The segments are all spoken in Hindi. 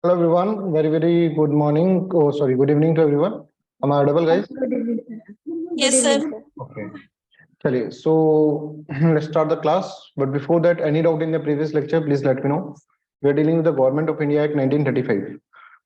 Hello everyone, very good morning. Oh, sorry, good evening to everyone. Am I audible, guys? Good evening, sir. Good Yes, evening, sir. sir. Okay. चलिए, so let's start the class. But before that, any doubt in the previous lecture, please let me know. We are dealing with the Government of India Act 1935.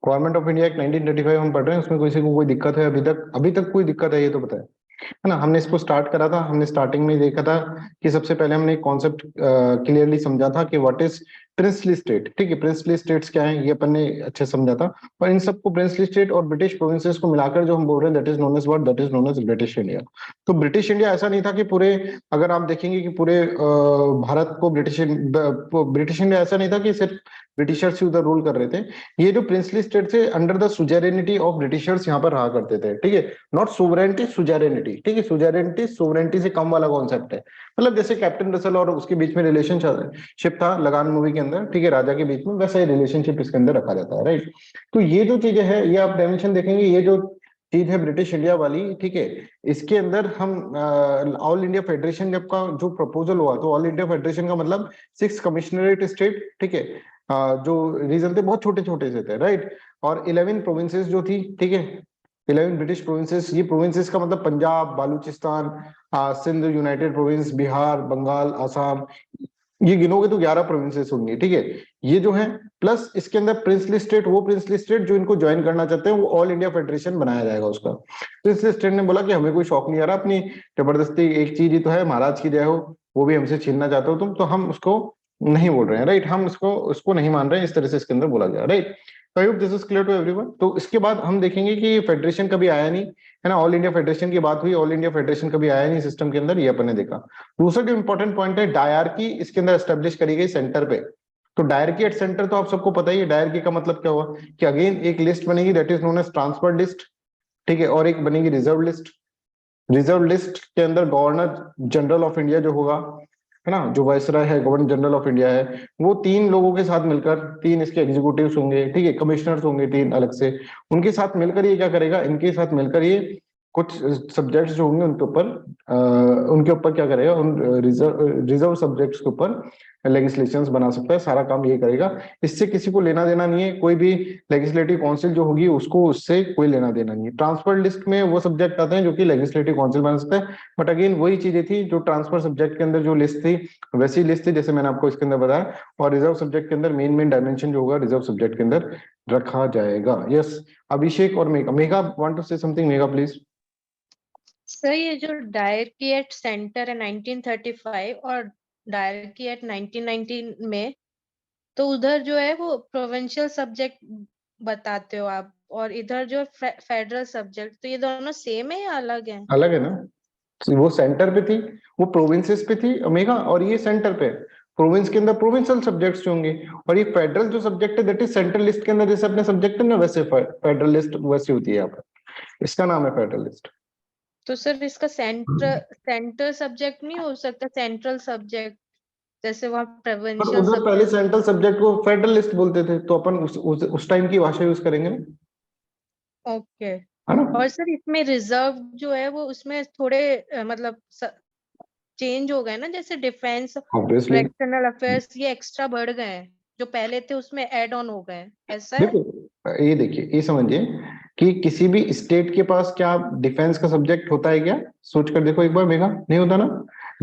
Government of India Act 1935 हम पढ़ रहे हैं, उसमें किसी को कोई दिक्कत है अभी तक कोई दिक्कत है ये तो बताएं, है ना। हमने इसको स्टार्ट करा था, हमने स्टार्टिंग में देखा था कि सबसे पहले हमने एक कॉन्सेप्ट क्लियरली समझा था कि व्हाट इज प्रिंसली स्टेट। ठीक है, प्रिंसली स्टेट्स क्या है ये अपन ने अच्छे समझा था। और इन सबको प्रिंसली स्टेट और ब्रिटिश प्रोविंसेस को मिलाकर जो हम बोल रहे हैं that is known as what, that is known as British India. तो ब्रिटिश इंडिया ऐसा नहीं था कि पूरे, अगर आप देखेंगे कि पूरे भारत को ब्रिटिश इंडिया ऐसा नहीं था कि सिर्फ ब्रिटिशर्स ही उधर रूल कर रहे थे। ये जो प्रिंसली स्टेट थे अंडर द सुजेरेनिटी ऑफ ब्रिटिशर्स यहाँ पर रहा करते थे। ठीक है, नॉट सोवरेनिटी, सुजेरेनिटी। ठीक है, सुजेरेनिटी सोवरेनिटी से कम वाला कॉन्सेप्ट है। मतलब जैसे कैप्टन रसल और उसके बीच में रिलेशनशिप था लगान मूवी के अंदर, ठीक है, राजा के बीच में, वैसा ही रिलेशनशिप इसके अंदर रखा जाता है, राइट। तो ये जो चीजें है ये आप डायमेंशन देखेंगे, ये जो चीज है ब्रिटिश इंडिया वाली, ठीक है, इसके अंदर हम ऑल इंडिया फेडरेशन जब का जो प्रपोजल हुआ, तो ऑल इंडिया फेडरेशन का मतलब 6 कमिश्नरेट स्टेट, ठीक है, जो रीजन थे बहुत छोटे छोटे से थे, राइट। और 11 प्रोविंसेस जो थी, ठीक है, 11 ब्रिटिश प्रोविंसेस। ये प्रोविंसेस का मतलब पंजाब, बालूचिस्तान, सिंध यूनाइटेड प्रोविंस, बिहार, बंगाल, आसाम, ये गिनोगे तो 11 प्रोविंसेस होंगी। ठीक है, ये जो है, प्लस इसके अंदर प्रिंसली स्टेट, वो प्रिंसली स्टेट जो इनको ज्वाइन करना चाहते हैं, वो ऑल इंडिया फेडरेशन बनाया जाएगा उसका। प्रिंसली स्टेट ने बोला कि हमें कोई शौक नहीं आ रहा, अपनी जबरदस्ती एक चीज ही तो है, महाराज की जय हो, वो भी हमसे छीनना चाहते हो तुम, तो हम उसको नहीं बोल रहे हैं, राइट। हम उसको नहीं मान रहे हैं, इस तरह से इसके अंदर बोला गया, right. I hope this is clear to everyone. तो इसके बाद हम देखेंगे कि फेडरेशन कभी आया नहीं, है ना। ऑल इंडिया फेडरेशन की बात हुई, ऑल इंडिया फेडरेशन कभी आया नहीं सिस्टम के अंदर, ये अपन ने देखा। दूसरा जो इंपॉर्टेंट पॉइंट है, डायरकी इसके अंदर एस्टेब्लिश करी गई सेंटर पे। तो डायरकी एट सेंटर तो आप सबको पता ही है। डायरकी का मतलब क्या हुआ कि अगेन एक लिस्ट बनेगी that is known as transfer list, ठीक है, और एक बनेगी रिजर्व लिस्ट। रिजर्व लिस्ट के अंदर गवर्नर जनरल ऑफ इंडिया जो होगा, है ना, जो वायसराय है, गवर्नर जनरल ऑफ इंडिया है, वो 3 लोगों के साथ मिलकर, 3 इसके एग्जीक्यूटिव्स होंगे, ठीक है, कमिश्नर्स होंगे 3 अलग से, उनके साथ मिलकर ये क्या करेगा, इनके साथ मिलकर ये कुछ सब्जेक्ट्स जो होंगे उनके ऊपर क्या करेगा, उन रिजर्व सब्जेक्ट्स के ऊपर लेजिस्लेशंस बना सकता है, सारा काम ये करेगा। इससे किसी को लेना देना नहीं है, कोई भी लेजिस्लेटिव काउंसिल जो होगी उसको उससे कोई लेना देना नहीं है। ट्रांसफर लिस्ट में वो सब्जेक्ट आते हैं जो कि लेजिस्लेटिव काउंसिल बना सकता है, बट अगेन वही चीजें थी जो ट्रांसफर सब्जेक्ट के अंदर जो लिस्ट थी वैसी लिस्ट थी जैसे मैंने आपको इसके अंदर बताया। और रिजर्व सब्जेक्ट के अंदर मेन डायमेंशन जो होगा रिजर्व सब्जेक्ट के अंदर रखा जाएगा। यस, अभिषेक और Megha, Megha want to say something, Megha please. Sir ये जो डायरकी एट सेंटर है 1935 और डायरकी एट 1919 में, तो उधर जो है वो प्रोविंशियल सब्जेक्ट बताते हो आप, और इधर जो फेडरल सब्जेक्ट, तो ये दोनों सेम है या अलग है? अलग है ना, वो सेंटर पे थी, वो प्रोविंसेस पे थी मेघा, और ये सेंटर पे। प्रोविंस के अंदर प्रोविंशियल सब्जेक्ट्स होंगे, और ये फेडरल जो सब्जेक्ट है दैट इज सेंट्रल लिस्ट के अंदर, जैसे अपने सब्जेक्ट है ना वैसे फेडरल लिस्ट वैसी होती है यहाँ पर, इसका नाम है फेडरल लिस्ट। तो सर इसका सेंटर सब्जेक्ट नहीं हो सकता, सेंट्रल सब्जेक्ट, जैसे वहाँ पर प्रोविंशियल उधर पहले सब्जेक्ट। सेंट्रल सब्जेक्ट को फेडरल लिस्ट बोलते थे, तो अपन उस टाइम की भाषा यूज करेंगे ना, ओके। है ना। और सर इसमें रिजर्व जो है वो उसमें थोड़े मतलब चेंज हो गए ना, जैसे डिफेंस और ऑब्वियसली, एक्सटर्नल अफेयर्स, ये एक्स्ट्रा बढ़ गए हैं, जो पहले थे उसमें ऐड ऑन हो गए, ऐसा है? देखो ये देखिए, ये समझिए कि किसी भी स्टेट के पास क्या डिफेंस का सब्जेक्ट होता है क्या, सोच कर देखो एक बार मेघा, नहीं होता ना।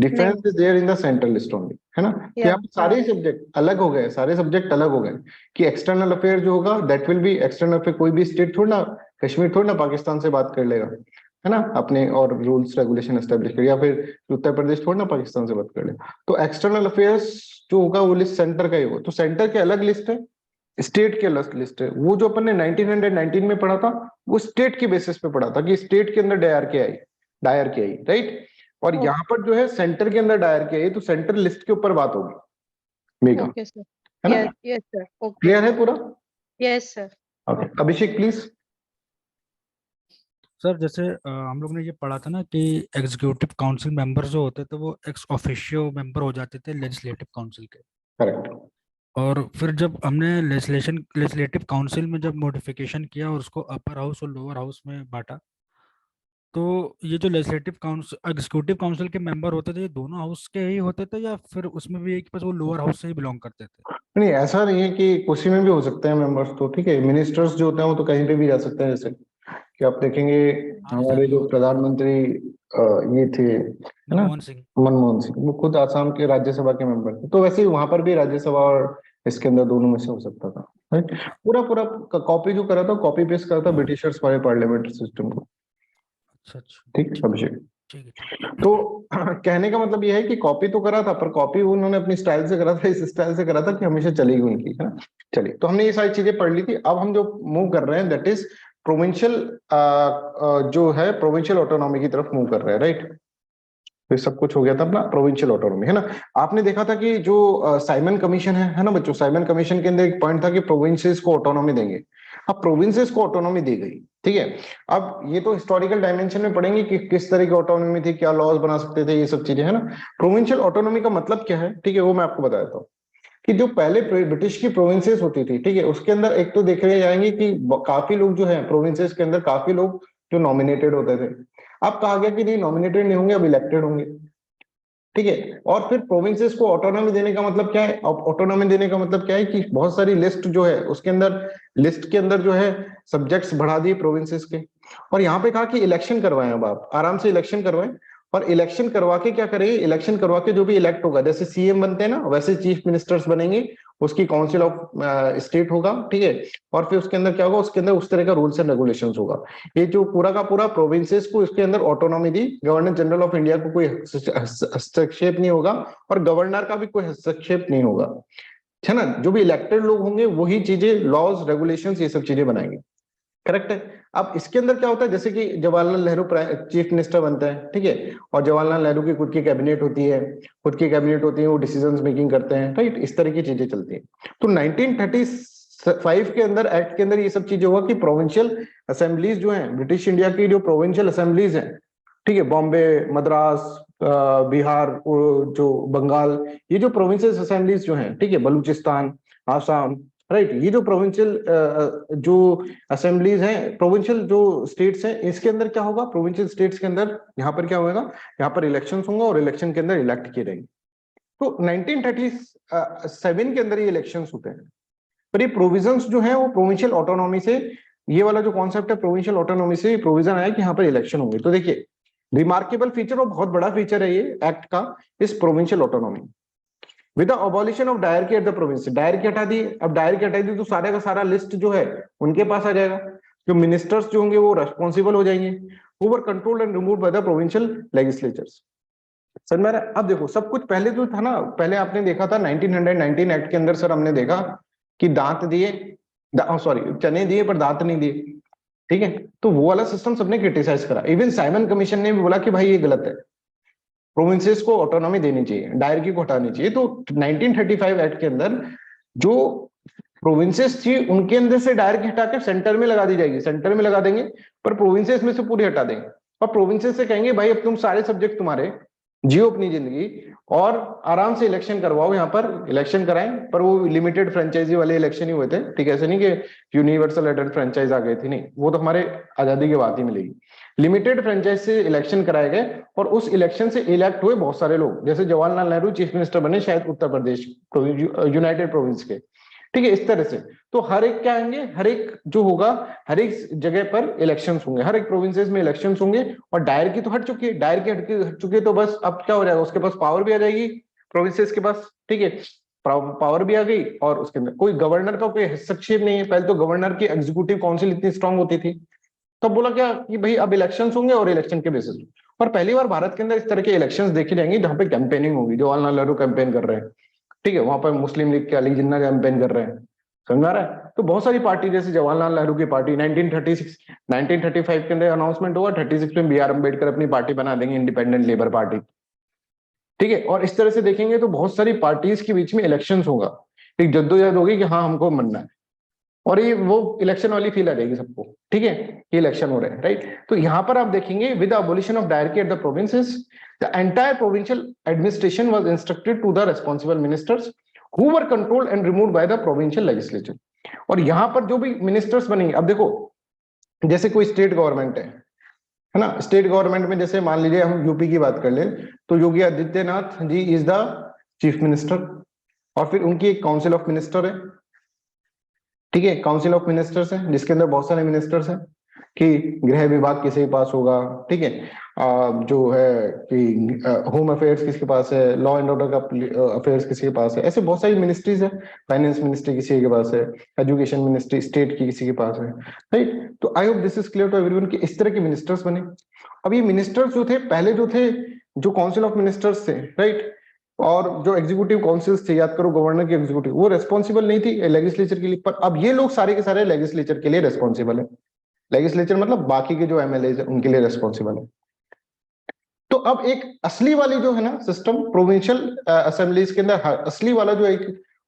डिफेंस नहीं। Is there in the central list only, है ना। तो या यहाँ पे सारे सब्जेक्ट अलग हो गए, सारे सब्जेक्ट अलग हो गए, कि एक्सटर्नल अफेयर जो होगा that will be external affair, कोई भी स्टेट थोड़ी ना, कश्मीर थोड़ी ना पाकिस्तान से बात कर लेगा, है ना, अपने और रूल्स रेगुलेशन एस्टेब्लिश कर, या फिर उत्तर प्रदेश थोड़ी ना पाकिस्तान से बात कर लेगा। तो एक्सटर्नल अफेयर्स जो होगा वो लिस्ट सेंटर का ही होगा, तो सेंटर के अलग लिस्ट है, स्टेट के लिस्ट है। वो जो अपन ने 1919 में पढ़ा था वो स्टेट के बेसिस पे पढ़ा था कि स्टेट के अंदर डायर के आई, राइट। और यहाँ पर जो है सेंटर के अंदर डायर के आई, तो सेंटर लिस्ट के ऊपर बात होगी मेघा, ओके सर। है ना। Yes yes sir, okay. Clear है पूरा? Yes sir. Okay, Abhishek please. Sir जैसे हम लोग ने ये पढ़ा था ना कि एग्जीक्यूटिव काउंसिल मेंबर जो होते थे वो एक्स ऑफिशियो मेंबर हो जाते थे लेजिस्लेटिव काउंसिल के। करेक्ट। और फिर जब हमने लेजिस्लेटिव काउंसिल में जब मॉडिफिकेशन किया और उसको अपर हाउस और लोअर हाउस में बांटा, तो ये जो लेजिस्लेटिव काउंसिल एग्जीक्यूटिव काउंसिल के मेंबर होते थे ये दोनों हाउस के ही होते थे, या फिर उसमें भी एक बस वो लोअर हाउस से ही बिलोंग करते थे? नहीं, ऐसा नहीं है कि कुर्सी में भी हो सकते हैं मेंबर्स, तो ठीक है, मिनिस्टर्स जो होते हैं वो तो कहीं पे भी जा सकते हैं। जैसे कि आप देखेंगे हाँ सर, हमारे जो प्रधानमंत्री ये थे, है ना, मनमोहन सिंह। मनमोहन सिंह, वो खुद आसाम के राज्यसभा के मेंबर थे। तो वैसे ही वहां पर भी राज्यसभा और इसके अंदर दोनों में से हो सकता था, राइट। पूरा पूरा कॉपी जो करा था, कॉपी पेस्ट करा था ब्रिटिशर्स वाले पार्लियामेंट्री सिस्टम को। अच्छा अच्छा, ठीक है, अभिषेक। ठीक है ठीक है। तो कहने का मतलब यह है कि कॉपी तो करा था, पर कॉपी उन्होंने अपनी स्टाइल से करा था, इस स्टाइल से करा था कि हमेशा चलेगी उनकी, है ना। चलिए, तो हमने ये सारी चीजें पढ़ ली थी। अब हम जो मूव कर रहे हैं दैट इज प्रोविंशियल, जो है प्रोविंशियल ऑटोनॉमी की तरफ मूव कर रहे हैं, राइट। तो ये सब कुछ हो गया था अपना प्रोविंशियल ऑटोनॉमी, है ना। आपने देखा था कि जो साइमन कमीशन है ना बच्चों, साइमन कमीशन के अंदर एक पॉइंट था कि प्रोविंसेस को ऑटोनॉमी देंगे। अब प्रोविंसेस को ऑटोनॉमी दी गई, ठीक है। अब ये तो हिस्टोरिकल डायमेंशन में पढ़ेंगे कि किस तरह की ऑटोनॉमी थी, क्या लॉज बना सकते थे, ये सब चीजें, है ना। प्रोविंशियल ऑटोनॉमी का मतलब क्या है, ठीक है, वो मैं आपको बता देता हूँ। कि जो पहले ब्रिटिश की प्रोविंसेस होती थी, ठीक है, उसके अंदर एक तो देखे जाएंगे कि काफी लोग जो है प्रोविंसेस के अंदर, काफी लोग जो नॉमिनेटेड होते थे। अब कहा गया कि नहीं, नॉमिनेटेड नहीं होंगे, अब इलेक्टेड होंगे, ठीक है। और फिर प्रोविंसेस को ऑटोनॉमी देने का मतलब क्या है, ऑटोनॉमी देने का मतलब क्या है कि बहुत सारी लिस्ट जो है उसके अंदर, लिस्ट के अंदर जो है सब्जेक्ट्स बढ़ा दिए प्रोविंसेस के। और यहाँ पे कहा कि इलेक्शन करवाएं, अब आप आराम से इलेक्शन करवाएं। और इलेक्शन करवा के क्या करेंगे, इलेक्शन करवा के जो भी इलेक्ट होगा, जैसे सीएम बनते हैं ना, वैसे चीफ मिनिस्टर्स बनेंगे, उसकी काउंसिल ऑफ स्टेट होगा, ठीक है। और फिर उसके अंदर क्या होगा, उसके अंदर उस तरह का रूल्स एंड रेगुलेशंस होगा। ये जो पूरा का पूरा प्रोविंसेस को इसके अंदर autonomy the, governor general of India को कोई हस्तक्षेप नहीं होगा, और गवर्नर का भी कोई हस्तक्षेप नहीं होगा, है ना। जो भी इलेक्टेड लोग होंगे वही चीजें, लॉज, रेगुलेशंस, ये सब चीजें बनाएंगे, करेक्ट है। अब इसके अंदर क्या होता है, जैसे कि जवाहरलाल नेहरू चीफ मिनिस्टर बनता है, ठीक है। और जवाहरलाल नेहरू की खुद की कैबिनेट होती है, खुद की कैबिनेट होती है, वो डिसीजंस मेकिंग करते हैं, राइट। इस तरह की चीजें चलती हैं। तो 1935 के अंदर, एक्ट के अंदर ये सब चीजें हुआ कि प्रोविंशियल असेंबलीज जो हैं, ब्रिटिश इंडिया की जो प्रोविंशियल असेंबलीज हैं, ठीक है, बॉम्बे, मद्रास, बिहार, जो बंगाल, ये जो प्रोविंशियल असेंबलीज जो हैं, ठीक है, बलूचिस्तान, आसाम, राइट, ये जो प्रोविंशियल जो असेंबलीज हैं, प्रोविंशियल जो स्टेट्स हैं, इसके अंदर क्या होगा, प्रोविंशियल स्टेट्स के अंदर यहाँ पर क्या होगा, यहाँ पर इलेक्शंस होंगे और इलेक्शन के अंदर इलेक्ट किए जाएंगे। तो 1937 के अंदर ये इलेक्शंस होते हैं। पर ये प्रोविजंस जो है वो प्रोविंशियल ऑटोनॉमी से, ये वाला जो कॉन्सेप्ट है प्रोविंशियल ऑटोनॉमी से प्रोविजन आया कि यहाँ पर इलेक्शन होंगे। तो देखिए, रिमार्केबल फीचर और बहुत बड़ा फीचर है ये एक्ट का, इस provincial autonomy. With the abolition of dyarchy at the province, dyarchy हटा दी। अब डायरकी हटा दी तो सारे का सारा लिस्ट जो है उनके पास आ जाएगा। जो मिनिस्टर्स जो होंगे वो रेस्पॉन्सिबल हो जाएंगे, who were controlled and removed by the provincial legislatures. Sir मेरा, अब देखो सब कुछ पहले जो था ना, पहले आपने देखा था 1919 एक्ट के अंदर, सर हमने देखा कि दांत दिए, सॉरी चने दिए पर दांत नहीं दिए, ठीक है। तो वो वाला सिस्टम सबने क्रिटिसाइज करा। इवन साइमन कमीशन ने भी बोला कि भाई ये गलत है, प्रोविंसेस को ऑटोनॉमी देनी चाहिए, डायरकी को हटानी चाहिए। तो 1935 एक्ट के अंदर जो प्रोविंसेस थी उनके अंदर से डायरकी हटा के सेंटर में लगा दी जाएगी, सेंटर में लगा देंगे, पर प्रोविंसेस में से पूरी हटा देंगे। और प्रोविंसेस से कहेंगे भाई अब तुम सारे सब्जेक्ट तुम्हारे, जियो अपनी जिंदगी और आराम से इलेक्शन करवाओ, यहाँ पर इलेक्शन कराएं। पर वो लिमिटेड फ्रेंचाइजी वाले इलेक्शन ही हुए थे, ठीक है, ऐसे नहीं कि यूनिवर्सल एडेड फ्रेंचाइज आ गए थे, नहीं, वो तो हमारे आजादी के बाद ही मिलेगी। लिमिटेड फ्रेंचाइज से इलेक्शन कराए गए और उस इलेक्शन से इलेक्ट हुए बहुत सारे लोग, जैसे जवाहरलाल नेहरू चीफ मिनिस्टर बने शायद उत्तर प्रदेश, यूनाइटेड प्रोविंस के, ठीक है, इस तरह से। तो हर एक क्या आएंगे, हर एक जो होगा, हर एक जगह पर इलेक्शंस होंगे, हर एक प्रोविंसेस में इलेक्शंस होंगे। और डायरकी तो हट चुकी है, डायरकी हट चुकी है, तो बस अब क्या हो जाएगा, उसके पास पावर भी आ जाएगी प्रोविंसेस के पास, ठीक है, पावर भी आ गई। और उसके अंदर कोई गवर्नर का कोई हस्तक्षेप नहीं है। पहले तो गवर्नर की एग्जीक्यूटिव काउंसिल इतनी स्ट्रांग होती थी, तब बोला क्या कि भाई अब इलेक्शंस होंगे और इलेक्शन के बेसिस पर। और पहली बार भारत के अंदर इस तरह के इलेक्शंस देखे जाएंगे जहां पे कैंपेनिंग होगी, जवाहरलाल नेहरू कैंपेन कर रहे हैं, ठीक है, वहां पर मुस्लिम लीग के अली जिन्ना कैंपेन कर रहे हैं, समझ आ रहा है। तो बहुत सारी पार्टी, जैसे जवाहरलाल नेहरू की पार्टी 1936 1935 के अंदर अनाउंसमेंट हुआ, 36 में बी आर अम्बेडकर अपनी पार्टी बना देंगे, इंडिपेंडेंट लेबर पार्टी, ठीक है। और इस तरह से देखेंगे तो बहुत सारी पार्टीज के बीच में इलेक्शंस होगा, एक जद्दोजहद होगी कि हाँ हमको मनना है, और ये वो इलेक्शन वाली फील आ जाएगी सबको, ठीक है, ये इलेक्शन हो रहे हैं, राइट। तो यहां पर आप देखेंगे with abolition of dyarchy at the provinces, the entire provincial administration was instructed to the responsible ministers who were controlled and removed by the provincial legislature. और यहां पर जो भी मिनिस्टर्स बनेंगे, अब देखो जैसे कोई स्टेट गवर्नमेंट है ना, स्टेट गवर्नमेंट में जैसे मान लीजिए हम यूपी की बात कर ले, तो Yogi Adityanath ji is the chief minister, और फिर उनकी एक काउंसिल ऑफ मिनिस्टर है, ठीक है, काउंसिल ऑफ मिनिस्टर्स है जिसके अंदर बहुत सारे मिनिस्टर्स हैं, कि गृह विभाग किसी के पास होगा, ठीक है, जो है कि होम अफेयर्स किसके पास है, लॉ एंड ऑर्डर का अफेयर्स किसी के पास है, ऐसे बहुत सारी मिनिस्ट्रीज है, फाइनेंस मिनिस्ट्री किसी के पास है, एजुकेशन मिनिस्ट्री स्टेट की किसी के पास है, राइट। तो I hope this is clear to everyone कि इस तरह के मिनिस्टर्स बने। अब ये मिनिस्टर्स जो थे पहले जो थे, जो काउंसिल ऑफ मिनिस्टर्स थे, राइट, और जो एग्जीक्यूटिव काउंसिल्स थे, याद करो गवर्नर की एग्जीक्यूटिव, वो रेस्पॉन्सिबल नहीं थी लेजिस्लेचर के लिए, पर अब ये लोग सारे के सारे लेजिस्लेचर के लिए रेस्पॉन्सिबल है। लेजिस्लेचर मतलब बाकी के जो एमएलए है उनके लिए रेस्पॉन्सिबल है। तो अब एक असली वाली जो है ना सिस्टम, प्रोविंशियल असेंबलीज के अंदर असली वाला जो एक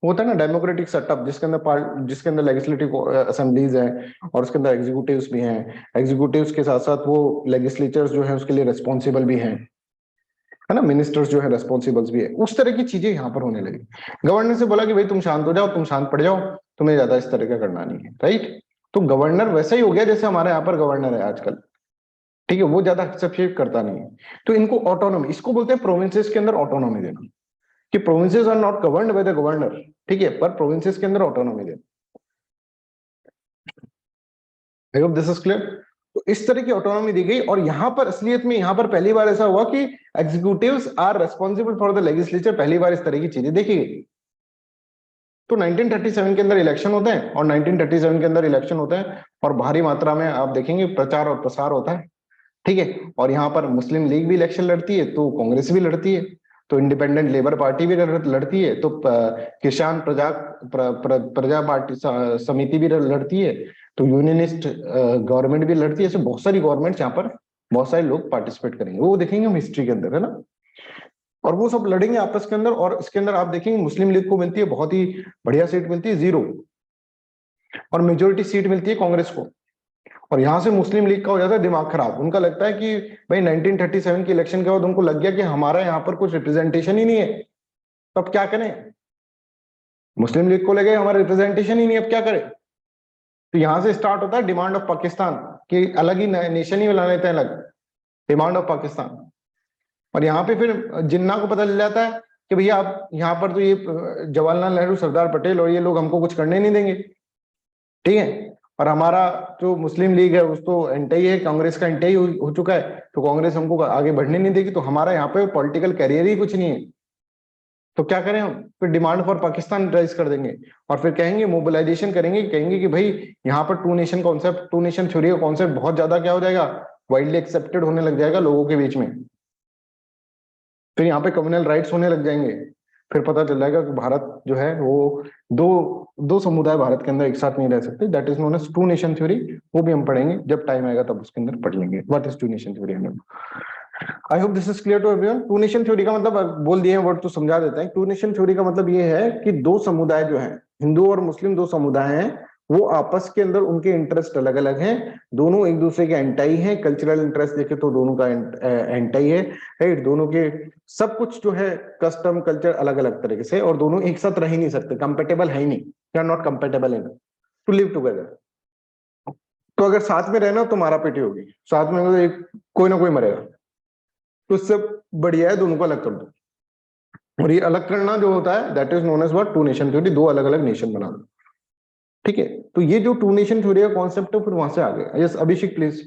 होता है ना डेमोक्रेटिक सेटअप, जिसके अंदर लेजिस्लेटिव असेंबलीज है और उसके अंदर एग्जीक्यूटिव्स भी हैं, एग्जीक्यूटिव्स के साथ साथ वो लेजिस्लेचर्स जो है उसके लिए रेस्पॉन्सिबल भी हैं, है ना, मिनिस्टर्स जो है रेस्पॉन्सिबल्स भी है, उस तरह की चीजें यहाँ पर होने लगी। गवर्नर से बोला कि भाई तुम शांत हो जाओ, तुम शांत पड़ जाओ, तुम्हें ज्यादा इस तरह का करना नहीं है, राइट। तो गवर्नर वैसा ही हो गया जैसे हमारे यहाँ पर गवर्नर है आजकल, ठीक है, वो ज्यादा हस्तक्षेप करता नहीं है। तो इनको ऑटोनॉमी, इसको बोलते हैं प्रोविंसेस के अंदर ऑटोनॉमी देना, कि provinces are not governed by the governor, ठीक है, पर प्रोविंसेस के अंदर ऑटोनॉमी देना। I hope this is clear. तो इस तरह की ऑटोनॉमी दी गई, और यहां पर असलियत में यहां पर पहली बार ऐसा हुआ कि executives are responsible for the legislature, पहली बार इस तरह की चीजें देखी गई। तो 1937 के अंदर इलेक्शन होते हैं, और 1937 के अंदर इलेक्शन होते हैं और भारी मात्रा में आप देखेंगे प्रचार और प्रसार होता है, ठीक है। और यहाँ पर मुस्लिम लीग भी इलेक्शन लड़ती है, तो कांग्रेस भी लड़ती है, तो इंडिपेंडेंट लेबर पार्टी भी लड़ती है, तो किसान प्रजा पार्टी समिति भी लड़ती है, तो यूनियनिस्ट गवर्नमेंट भी लड़ती है। ऐसे बहुत सारी गवर्नमेंट्स यहाँ पर बहुत सारे लोग पार्टिसिपेट करेंगे, वो देखेंगे हम हिस्ट्री के अंदर, है ना, और वो सब लड़ेंगे आपस के अंदर। और इसके अंदर आप देखेंगे मुस्लिम लीग को मिलती है बहुत ही बढ़िया सीट मिलती है 0, और मेजोरिटी सीट मिलती है कांग्रेस को। और यहां से मुस्लिम लीग का हो जाता है दिमाग खराब, उनका लगता है कि भाई 1937 के इलेक्शन के बाद उनको लग गया कि हमारा यहाँ पर कुछ रिप्रेजेंटेशन ही नहीं है, तो अब क्या करें। मुस्लिम लीग को लगे हमारा रिप्रेजेंटेशन ही नहीं, अब क्या करें। तो यहां से स्टार्ट होता है डिमांड ऑफ पाकिस्तान, कि अलग ही नेशन ही बना लेते हैं, अलग डिमांड ऑफ पाकिस्तान। और यहाँ पे फिर जिन्ना को पता चल जाता है कि भैया आप यहाँ पर तो ये जवाहरलाल नेहरू, सरदार पटेल और ये लोग हमको कुछ करने नहीं देंगे, ठीक है। और हमारा जो मुस्लिम लीग है उस तो एंटी है, कांग्रेस का एंटी हो चुका है, तो कांग्रेस हमको आगे बढ़ने नहीं देगी, तो हमारा यहाँ पे पॉलिटिकल कैरियर ही कुछ नहीं है, तो क्या करें हम। फिर डिमांड फॉर पाकिस्तान राइज कर देंगे, और फिर कहेंगे मोबिलाइजेशन करेंगे, कहेंगे कि भाई यहाँ पर two nation concept, two nation theory का कॉन्सेप्ट बहुत ज्यादा क्या हो जाएगा, वाइडली एक्सेप्टेड होने लग जाएगा लोगों के बीच में। फिर यहाँ पे कम्युनल राइट्स होने लग जाएंगे, फिर पता चल जाएगा कि भारत जो है वो दो समुदाय भारत के अंदर एक साथ नहीं रह सकते, that is known as two nation theory. वो भी हम पढ़ेंगे जब टाइम आएगा, तब उसके अंदर पढ़ लेंगे what is two nation theory. I hope this is clear to everyone. Two nation theory का मतलब बोल दिए वर्ड तो समझा देते हैं। टू नेशन थ्योरी का मतलब ये है कि दो समुदाय जो है, हिंदू और मुस्लिम दो समुदाय हैं, वो आपस के अंदर उनके इंटरेस्ट अलग अलग हैं, दोनों एक दूसरे के एंटाई हैं। कल्चरल इंटरेस्ट देखे तो दोनों का एंटाई है, राइट। दोनों के सब कुछ जो है कस्टम कल्चर अलग अलग तरीके से, और दोनों एक साथ रह ही नहीं सकते, कंपेटेबल है ही नहीं, they are not compatible in to live together. तो अगर साथ में रहना तो मारा पीटी होगी, साथ में एक कोई ना कोई मरेगा, तो इससे बढ़िया है दोनों को अलग कर दो। और ये अलग करना जो होता है that is known as what, two nation theory, दो अलग अलग नेशन बना दो, ठीक है। तो ये जो टू नेशन थ्योरी का कॉन्सेप्ट है फिर वहां से आ गया। Yes Abhishek please.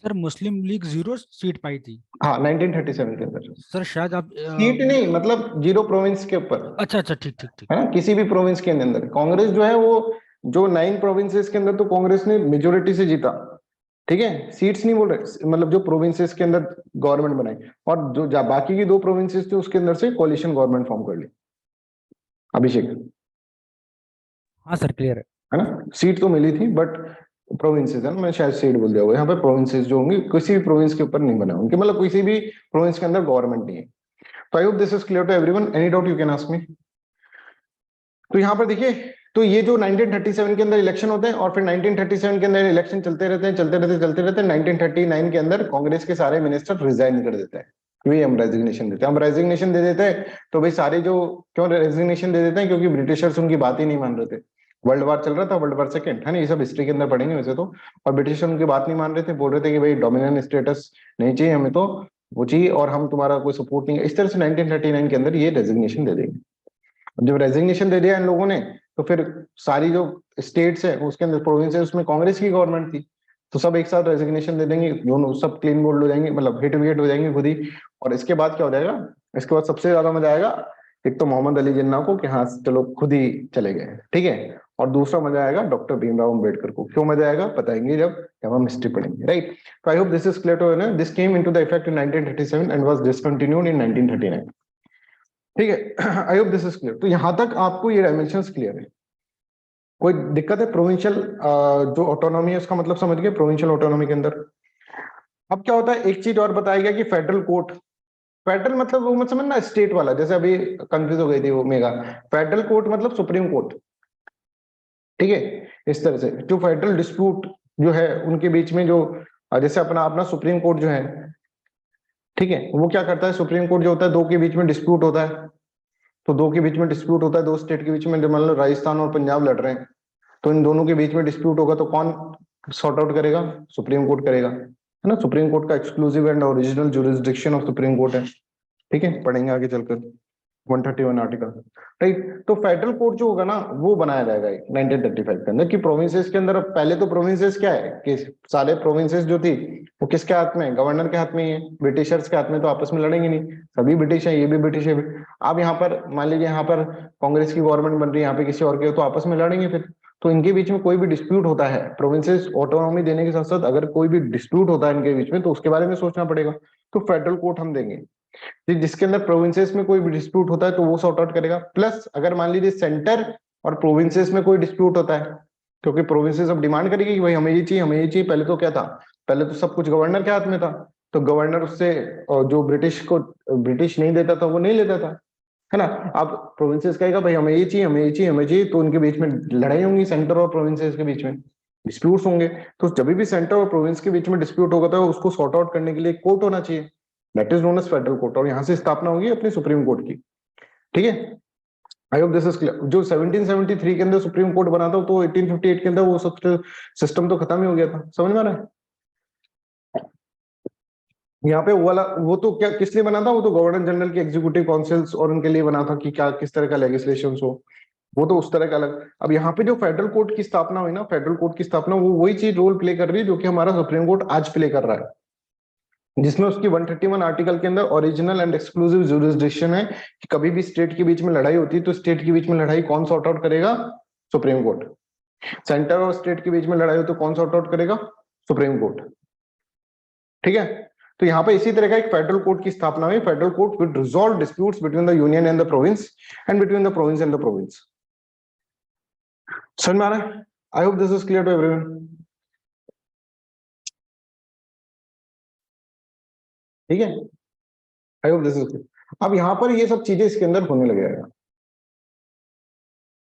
Sir Muslim League 0 seat पाई थी। हाँ 1937 के अंदर सर शायद आप सीट नहीं, मतलब 0 प्रोविंस के ऊपर, अच्छा अच्छा ठीक ठीक ठीक। है ना, किसी भी प्रोविंस के अंदर। कांग्रेस जो है वो जो 9 प्रोविंसेस के अंदर तो कांग्रेस ने मेजोरिटी से जीता, ठीक है, सीट्स नहीं बोल रहे, मतलब जो प्रोविंसेस के अंदर गवर्नमेंट बनाई, और जो बाकी की 2 प्रोविंसेस थे उसके अंदर से कोलिशन गवर्नमेंट फॉर्म कर ली। अभिषेक हाँ सर क्लियर है ना, सीट तो मिली थी बट प्रोविंसेस है ना, मैं शायद सीट बोल दिया हुआ, यहाँ पे प्रोविंसेस जो होंगे किसी भी प्रोविंस के ऊपर नहीं बना उनके, मतलब किसी भी प्रोविंस के अंदर गवर्नमेंट नहीं है। तो I hope this is clear to everyone, any doubt you can ask me. तो यहाँ पर देखिए, तो ये जो 1937 के अंदर इलेक्शन होते हैं, और फिर 1937 के अंदर इलेक्शन चलते रहते हैं, चलते रहते हैं। 1939 के अंदर कांग्रेस के सारे मिनिस्टर रिजाइन कर देते हैं, वही हम रेजिग्नेशन देते हैं। हम रेजिग्नेशन दे देते हैं तो भाई सारे जो, क्यों रेजिग्नेशन दे देते हैं, क्योंकि ब्रिटिशर्स उनकी बात ही नहीं मान रहे थे। वर्ल्ड वार चल रहा था, वर्ल्ड वार सेकंड, है ना, ये सब हिस्ट्री के अंदर पढ़ेंगे वैसे तो। और ब्रिटिश उनकी बात नहीं मान रहे थे, बोल रहे थे कि भाई डोमिनेंट स्टेटस नहीं चाहिए हमें, तो वो चाहिए और हम तुम्हारा कोई सपोर्ट नहीं। इस तरह से 1939 के अंदर ये रेजिग्नेशन दे देंगे। जब रेजिग्नेशन दे दिया इन लोगों ने तो फिर सारी जो स्टेट्स है उसके अंदर प्रोविंस है उसमें कांग्रेस की गवर्नमेंट थी, तो सब एक साथ रेजिग्नेशन दे देंगे, दोनों सब क्लीन बोल्ड हो जाएंगे, मतलब हिट विकेट हो जाएंगे खुद ही। और इसके बाद क्या हो जाएगा, इसके बाद सबसे ज्यादा मजा आएगा एक तो मोहम्मद अली जिन्ना को कि हाँ चलो खुद ही चले गए, ठीक है, और दूसरा मजा आएगा डॉक्टर भीमराव अम्बेडकर को। क्यों मजा आएगा बताएंगे जब हम हिस्ट्री पढ़ेंगे, राइट। तो I hope this is clear to you. This came into the effect in 1937 and was discontinued in 1939, ठीक है। I hope this is clear. तो यहां तक आपको ये डायमेंशंस क्लियर है, कोई दिक्कत है? प्रोविंशियल जो ऑटोनॉमी है उसका मतलब समझ गए, प्रोविंशियल ऑटोनॉमी के अंदर। अब क्या होता है, एक चीज और बताया गया कि फेडरल कोर्ट, फेडरल मतलब वो मत समझना स्टेट वाला, जैसे अभी कंफ्यूज हो गई थी वो मेगा, फेडरल कोर्ट मतलब सुप्रीम कोर्ट, ठीक है। इस तरह से जो फेडरल डिस्प्यूट जो है उनके बीच में जो जैसे अपना अपना सुप्रीम कोर्ट जो है, ठीक है, वो क्या करता है, सुप्रीम कोर्ट जो होता है दो के बीच में डिस्प्यूट होता है, तो दो के बीच में डिस्प्यूट होता है, दो स्टेट के बीच में, मान लो राजस्थान और पंजाब लड़ रहे हैं, तो इन दोनों के बीच में डिस्प्यूट होगा तो कौन सॉर्ट आउट करेगा, सुप्रीम कोर्ट करेगा, है ना। सुप्रीम कोर्ट का exclusive and original jurisdiction of supreme court है, ठीक है, पढ़ेंगे आगे चलकर 131 आर्टिकल, राइट। तो फेडरल कोर्ट जो होगा ना वो बनाया जाएगा 1935 के अंदर, कि प्रोविंसेस के अंदर। अब पहले तो प्रोविंसेस क्या है कि सारे प्रोविंसेस जो थी वो किसके हाथ में है, गवर्नर के हाथ में ही है, ब्रिटिशर्स के हाथ में तो आपस में लड़ेंगे नहीं, सभी ब्रिटिश है, ये भी ब्रिटिश है। अब यहाँ पर मान लीजिए यहाँ पर कांग्रेस की गवर्नमेंट बन रही है, यहाँ पे किसी और के, तो आपस में लड़ेंगे फिर। तो इनके बीच में कोई भी डिस्प्यूट होता है, प्रोविंसेस ऑटोनॉमी देने के साथ साथ अगर कोई भी डिस्प्यूट होता है इनके बीच में तो उसके बारे में सोचना पड़ेगा, तो फेडरल कोर्ट हम देंगे, जिसके अंदर प्रोविंसेस में कोई भी डिस्प्यूट होता है तो वो सॉर्ट आउट करेगा। प्लस अगर मान लीजिए सेंटर और प्रोविंसेस में कोई डिस्प्यूट होता है, क्योंकि प्रोविंसेस अब डिमांड करेगी कि भाई हमें ये चाहिए, हमें ये चाहिए। पहले तो क्या था, पहले तो सब कुछ गवर्नर के हाथ में था, तो गवर्नर उससे जो ब्रिटिश को ब्रिटिश नहीं देता था वो नहीं लेता था, है ना। अब प्रोविंसेस कहेगा भाई हमें ये चाहिए, हमें ये चाहिए, हमें चाहिए, तो उनके बीच में लड़ाई होंगी, सेंटर और प्रोविंसेस के बीच में डिस्प्यूट्स होंगे। तो जब भी सेंटर और प्रोविंस के बीच में डिस्प्यूट होगा तो उसको सॉर्ट आउट करने के लिए कोर्ट होना चाहिए, that is known as federal court, और यहाँ से स्थापना होगी अपनी सुप्रीम कोर्ट की, ठीक है। I hope this is clear. जो 1773 के अंदर सुप्रीम कोर्ट बना था तो 1858 के अंदर वो सब सिस्टम तो खत्म ही हो गया था, समझ में आ रहा है। यहाँ पे वो वाला वो तो क्या किस लिए बना था, वो तो गवर्नर जनरल की एग्जीक्यूटिव काउंसिल्स और उनके लिए बना था कि क्या किस तरह का लेजिस्लेशन हो, वो तो उस तरह का अलग। अब यहाँ पे जो फेडरल कोर्ट की स्थापना हुई ना, फेडरल कोर्ट की स्थापना वो वही चीज रोल प्ले कर रही है जो कि हमारा सुप्रीम कोर्ट आज प्ले कर रहा है, जिसमें उसकी 131 आर्टिकल के अंदर ओरिजिनल एंड एक्सक्लूसिव जुरिस्डिक्शन है कि कभी भी स्टेट के बीच में लड़ाई होती है तो स्टेट के बीच में लड़ाई कौन सॉर्ट आउट करेगा, सुप्रीम कोर्ट। सेंटर और स्टेट के बीच में लड़ाई हो तो कौन सॉर्ट आउट करेगा, सुप्रीम कोर्ट, ठीक है। तो यहाँ पे इसी तरह का एक फेडरल कोर्ट की स्थापना हुई, federal court with resolve disputes between the union and the province and between the province and the province. समझ में आ रहा है? I hope this is clear to everyone, ठीक है। I hope this is clear. अब यहाँ पर ये सब चीजें इसके अंदर होने लगे।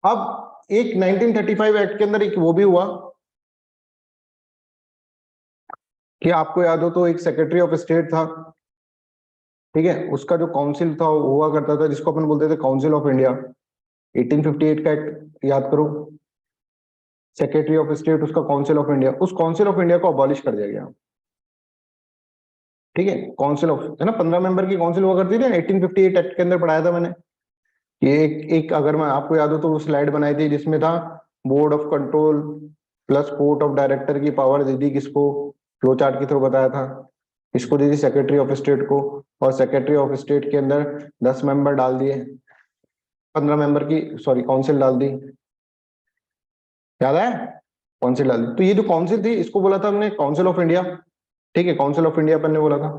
अब एक 1935 एक्ट के अंदर एक वो भी हुआ कि आपको याद हो तो एक सेक्रेटरी ऑफ स्टेट था, ठीक है, उसका जो काउंसिल था वो हुआ करता था जिसको अपन बोलते थे काउंसिल ऑफ इंडिया। 1858 का एक्ट याद करो, सेक्रेटरी ऑफ स्टेट उसका काउंसिल ऑफ इंडिया, उस काउंसिल ऑफ इंडिया को अबॉलिश कर दिया गया, ठीक है। काउंसिल ऑफ है ना, 15 मेंबर की काउंसिल हुआ करती थी, 1858 एक्ट के अंदर पढ़ाया था मैंने। ये एक अगर मैं आपको याद हो तो वो स्लाइड बनाई थी जिसमें था board of control plus court of director की पावर दे दी किसको, फ्लो चार्ट के थ्रू बताया था, इसको दे दी सेक्रेटरी ऑफ स्टेट को, और सेक्रेटरी ऑफ स्टेट के अंदर 10 मेंबर डाल दिए, 15 मेंबर की सॉरी काउंसिल डाल दी, याद है, काउंसिल डाल दी। तो ये जो काउंसिल थी इसको बोला था हमने काउंसिल ऑफ इंडिया, ठीक है, काउंसिल ऑफ इंडिया अपन ने बोला था,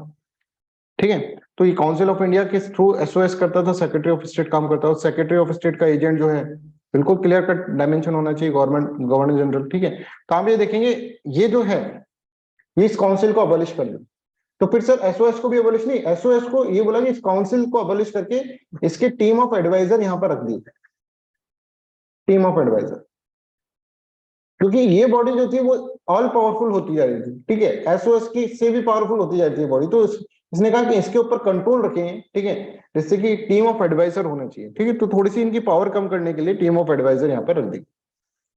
ठीक है। तो ये काउंसिल ऑफ इंडिया के थ्रू एसओएस करता था, सेक्रेटरी ऑफ स्टेट काम करता था, सेक्रेटरी ऑफ स्टेट का एजेंट जो है बिल्कुल क्लियर कट डायमेंशन होना चाहिए, गवर्नर जनरल, ठीक है। तो आप ये देखेंगे ये जो है ये इस काउंसिल को अबॉलिश कर दी, तो फिर सर एसओएस को भी अबॉलिश नहीं, एसओएस को ये बोला कि इस काउंसिल को अबॉलिश करके इसके टीम ऑफ एडवाइजर यहां पर रख दी, टीम ऑफ एडवाइजर, क्योंकि ये बॉडी जो थी वो ऑल पावरफुल होती जा रही थी, ठीक है, एसओएस की से भी पावरफुल होती जाती है बॉडी, तो इसने कहा कि इसके ऊपर कंट्रोल रखें, ठीक है, जिससे कि टीम ऑफ एडवाइजर होना चाहिए, ठीक है। तो थोड़ी सी इनकी पावर कम करने के लिए टीम ऑफ एडवाइजर यहाँ पर रख दी।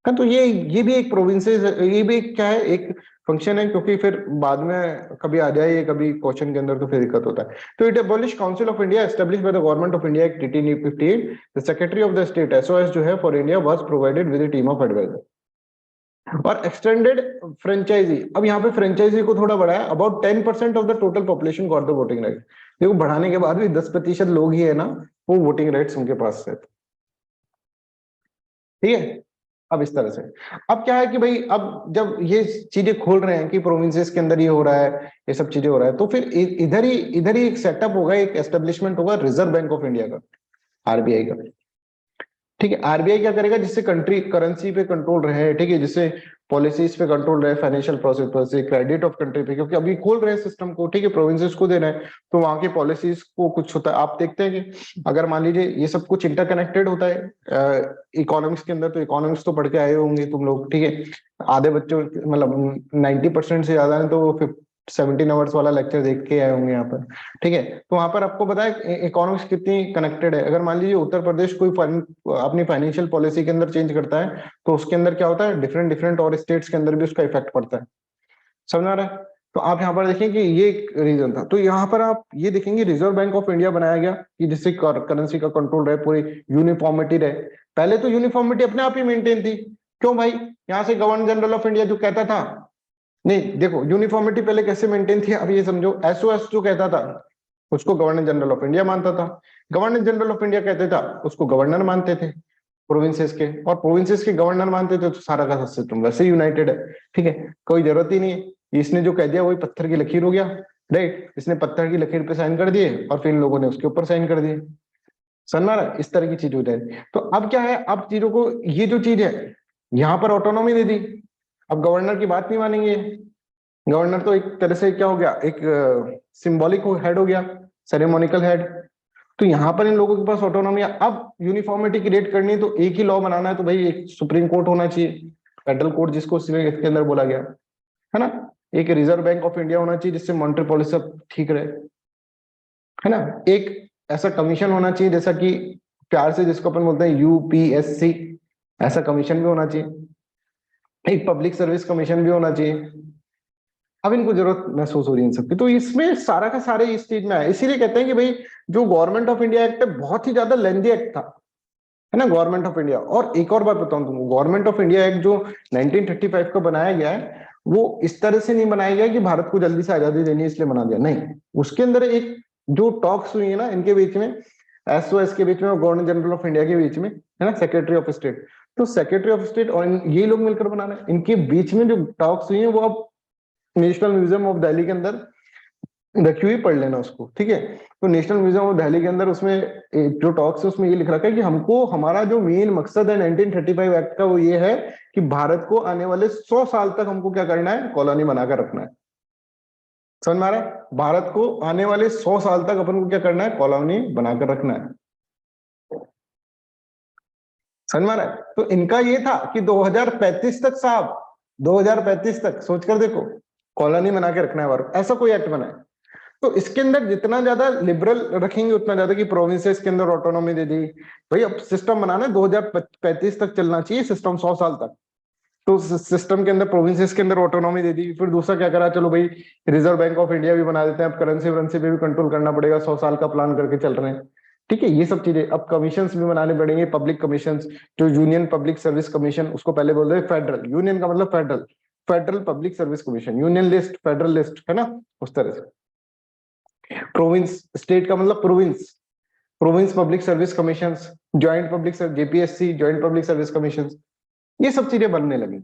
हाँ, तो ये भी एक प्रोविंसेस, ये भी क्या है, एक फंक्शन है, क्योंकि फिर बाद में कभी आ जाए ये कभी क्वेश्चन के अंदर तो फिर दिक्कत होता है। तो it abolish council of India establish by the government of India act 1858। The secretary of the state SOS जो है for India was provided with a team of adviser. और एक्सटेंडेड फ्रेंचाइजी, अब यहाँ पे फ्रेंचाइजी को थोड़ा बढ़ाया, about 10% of the total population got the voting right. देखो बढ़ाने के बाद भी 10% लोग ही है ना वो वोटिंग राइट्स उनके पास है। ठीक है, अब इस तरह से अब क्या है कि भाई अब जब ये चीजें खोल रहे हैं कि प्रोविंसेस के अंदर ये हो रहा है, ये सब चीजें हो रहा है, तो फिर इधर ही एक सेटअप होगा, एक एस्टेब्लिशमेंट होगा रिजर्व बैंक ऑफ इंडिया का, आरबीआई का। ठीक है, आरबीआई क्या करेगा, जिससे कंट्री करेंसी पे कंट्रोल रहे, ठीक है, जिससे पॉलिसीज पे कंट्रोल रहे, फाइनेंशियल प्रोसेस पर से, क्रेडिट ऑफ कंट्री पे, क्योंकि अभी खोल रहे हैं सिस्टम को, ठीक है, प्रोविंसेस को दे रहे हैं, तो वहां की पॉलिसीज को कुछ होता है। आप देखते हैं कि अगर मान लीजिए ये सब कुछ इंटरकनेक्टेड होता है इकोनॉमिक्स के अंदर, तो इकोनॉमिक्स तो पढ़ के आए होंगे तुम लोग, ठीक है, आधे बच्चों मतलब 90% से ज्यादा है तो 17 आवर्स वाला लेक्चर देख के आए होंगे यहाँ पर। ठीक है, तो वहां पर आपको पता है इकोनॉमिक्स कितनी कनेक्टेड है। अगर मान लीजिए उत्तर प्रदेश कोई अपनी फाइनेंशियल पॉलिसी के अंदर चेंज करता है तो उसके अंदर क्या होता है, डिफरेंट डिफरेंट और स्टेट्स के अंदर भी उसका इफेक्ट पड़ता है। समझ आ रहा है? तो आप यहाँ पर देखें कि ये एक रीजन था। तो यहाँ पर आप ये देखेंगे रिजर्व बैंक ऑफ इंडिया बनाया गया कि जिससे करेंसी का कंट्रोल रहे, पूरी यूनिफॉर्मिटी रहे। पहले तो यूनिफॉर्मिटी अपने आप ही मेंटेन थी, क्यों भाई, यहाँ से गवर्नर जनरल ऑफ इंडिया जो कहता था, नहीं देखो यूनिफॉर्मिटी पहले कैसे मेंटेन थी, अब ये समझो, एसओएस जो कहता था उसको गवर्नर जनरल ऑफ इंडिया मानता था, गवर्नर जनरल ऑफ इंडिया कहते था उसको गवर्नर मानते थे प्रोविंसेस के, और प्रोविंसेस के गवर्नर मानते थे, तो सारा का सिस्टम वैसे यूनाइटेड है। ठीक है, कोई जरूरत ही नहीं है, इसने जो कह दिया वही पत्थर की लकीर हो गया, राइट, इसने पत्थर की लकीर पे साइन कर दिए और फिर इन लोगों ने उसके ऊपर साइन कर दिए। समझ रहा है? इस तरह की चीज हो जाए। तो अब क्या है, अब चीजों को ये जो चीज है यहाँ पर ऑटोनॉमी दे दी, अब गवर्नर की बात नहीं मानेंगे। गवर्नर तो एक तरह से क्या हो गया, एक सिंबॉलिक हेड हो गया, सेरेमोनिकल हेड। तो यहाँ पर इन लोगों के पास ऑटोनॉमी। अब यूनिफॉर्मिटी क्रिएट करनी है तो एक ही लॉ बनाना है, तो भाई एक सुप्रीम कोर्ट होना चाहिए, फेडरल कोर्ट जिसको इसके अंदर बोला गया है ना, एक रिजर्व बैंक ऑफ इंडिया होना चाहिए जिससे मॉनेटरी पॉलिसी सब ठीक रहे, है ना, एक ऐसा कमीशन होना चाहिए जैसा कि प्यार से जिसको अपन बोलते हैं यूपीएससी, ऐसा कमीशन भी होना चाहिए, एक पब्लिक सर्विस कमीशन भी होना चाहिए। अब इनको जरूरत महसूस हो रही है इन सबकी, तो इसमें सारा का सारे इस चीज में है। इसीलिए कहते हैं कि भाई जो गवर्नमेंट ऑफ इंडिया एक्ट है बहुत ही ज्यादा लेंथी एक्ट था, है ना, गवर्नमेंट ऑफ इंडिया। और एक और बात बताऊं तुमको, गवर्नमेंट ऑफ इंडिया एक्ट जो 1935 का बनाया गया है वो इस तरह से नहीं बनाया गया कि भारत को जल्दी से आजादी देनी है इसलिए बना दिया, नहीं। उसके अंदर एक जो टॉक्स हुई है ना इनके बीच में, एसओएस के बीच में और गवर्नर जनरल ऑफ इंडिया के बीच में, है ना, सेक्रेटरी ऑफ स्टेट, तो सेक्रेटरी ऑफ स्टेट और ये लोग मिलकर बनाना है, इनके बीच में जो टॉक्स हुई है वो अब नेशनल म्यूजियम ऑफ दिल्ली के अंदर रखी हुई, पढ़ लेना उसको, ठीक है। तो नेशनल म्यूजियम ऑफ दिल्ली के अंदर उसमें जो टॉक्स है उसमें ये लिख रखा है कि हमको हमारा जो मेन मकसद है 1935 एक्ट का वो ये है कि भारत को आने वाले 100 साल तक हमको क्या करना है, कॉलोनी बनाकर रखना है। समझ में आ रहा है? भारत को आने वाले 100 साल तक अपन को क्या करना है, कॉलोनी बनाकर रखना है। समझ में आ रहा है? तो इनका ये था कि 2035 तक, साहब 2035 तक सोच कर देखो, कॉलोनी बना के रखना है भारत, ऐसा कोई एक्ट बना है। तो इसके अंदर जितना ज्यादा लिबरल रखेंगे उतना ज्यादा, कि प्रोविंसेस के अंदर ऑटोनॉमी दे दी भाई, अब सिस्टम बनाना है 2035 तक चलना चाहिए सिस्टम, 100 साल तक। तो सिस्टम के अंदर प्रोविंसेस के अंदर ऑटोनॉमी दे दी। फिर दूसरा क्या करा, चलो भाई रिजर्व बैंक ऑफ इंडिया भी बना देते हैं, अब करेंसी वरेंसी पे भी कंट्रोल करना पड़ेगा, 100 साल का प्लान करके चल रहे हैं, ठीक है, ये सब चीजें। अब कमीशंस भी बनाने पड़ेंगे, पब्लिक कमीशंस, जो यूनियन पब्लिक सर्विस कमीशन, उसको पहले बोल रहे फेडरल, यूनियन का मतलब federal, federal public service commission, union list federal list, है ना, उस तरह से। प्रोविंस, स्टेट का मतलब province, province public service commission, joint public JPSC, joint public service commission, ये सब चीजें बनने लगी।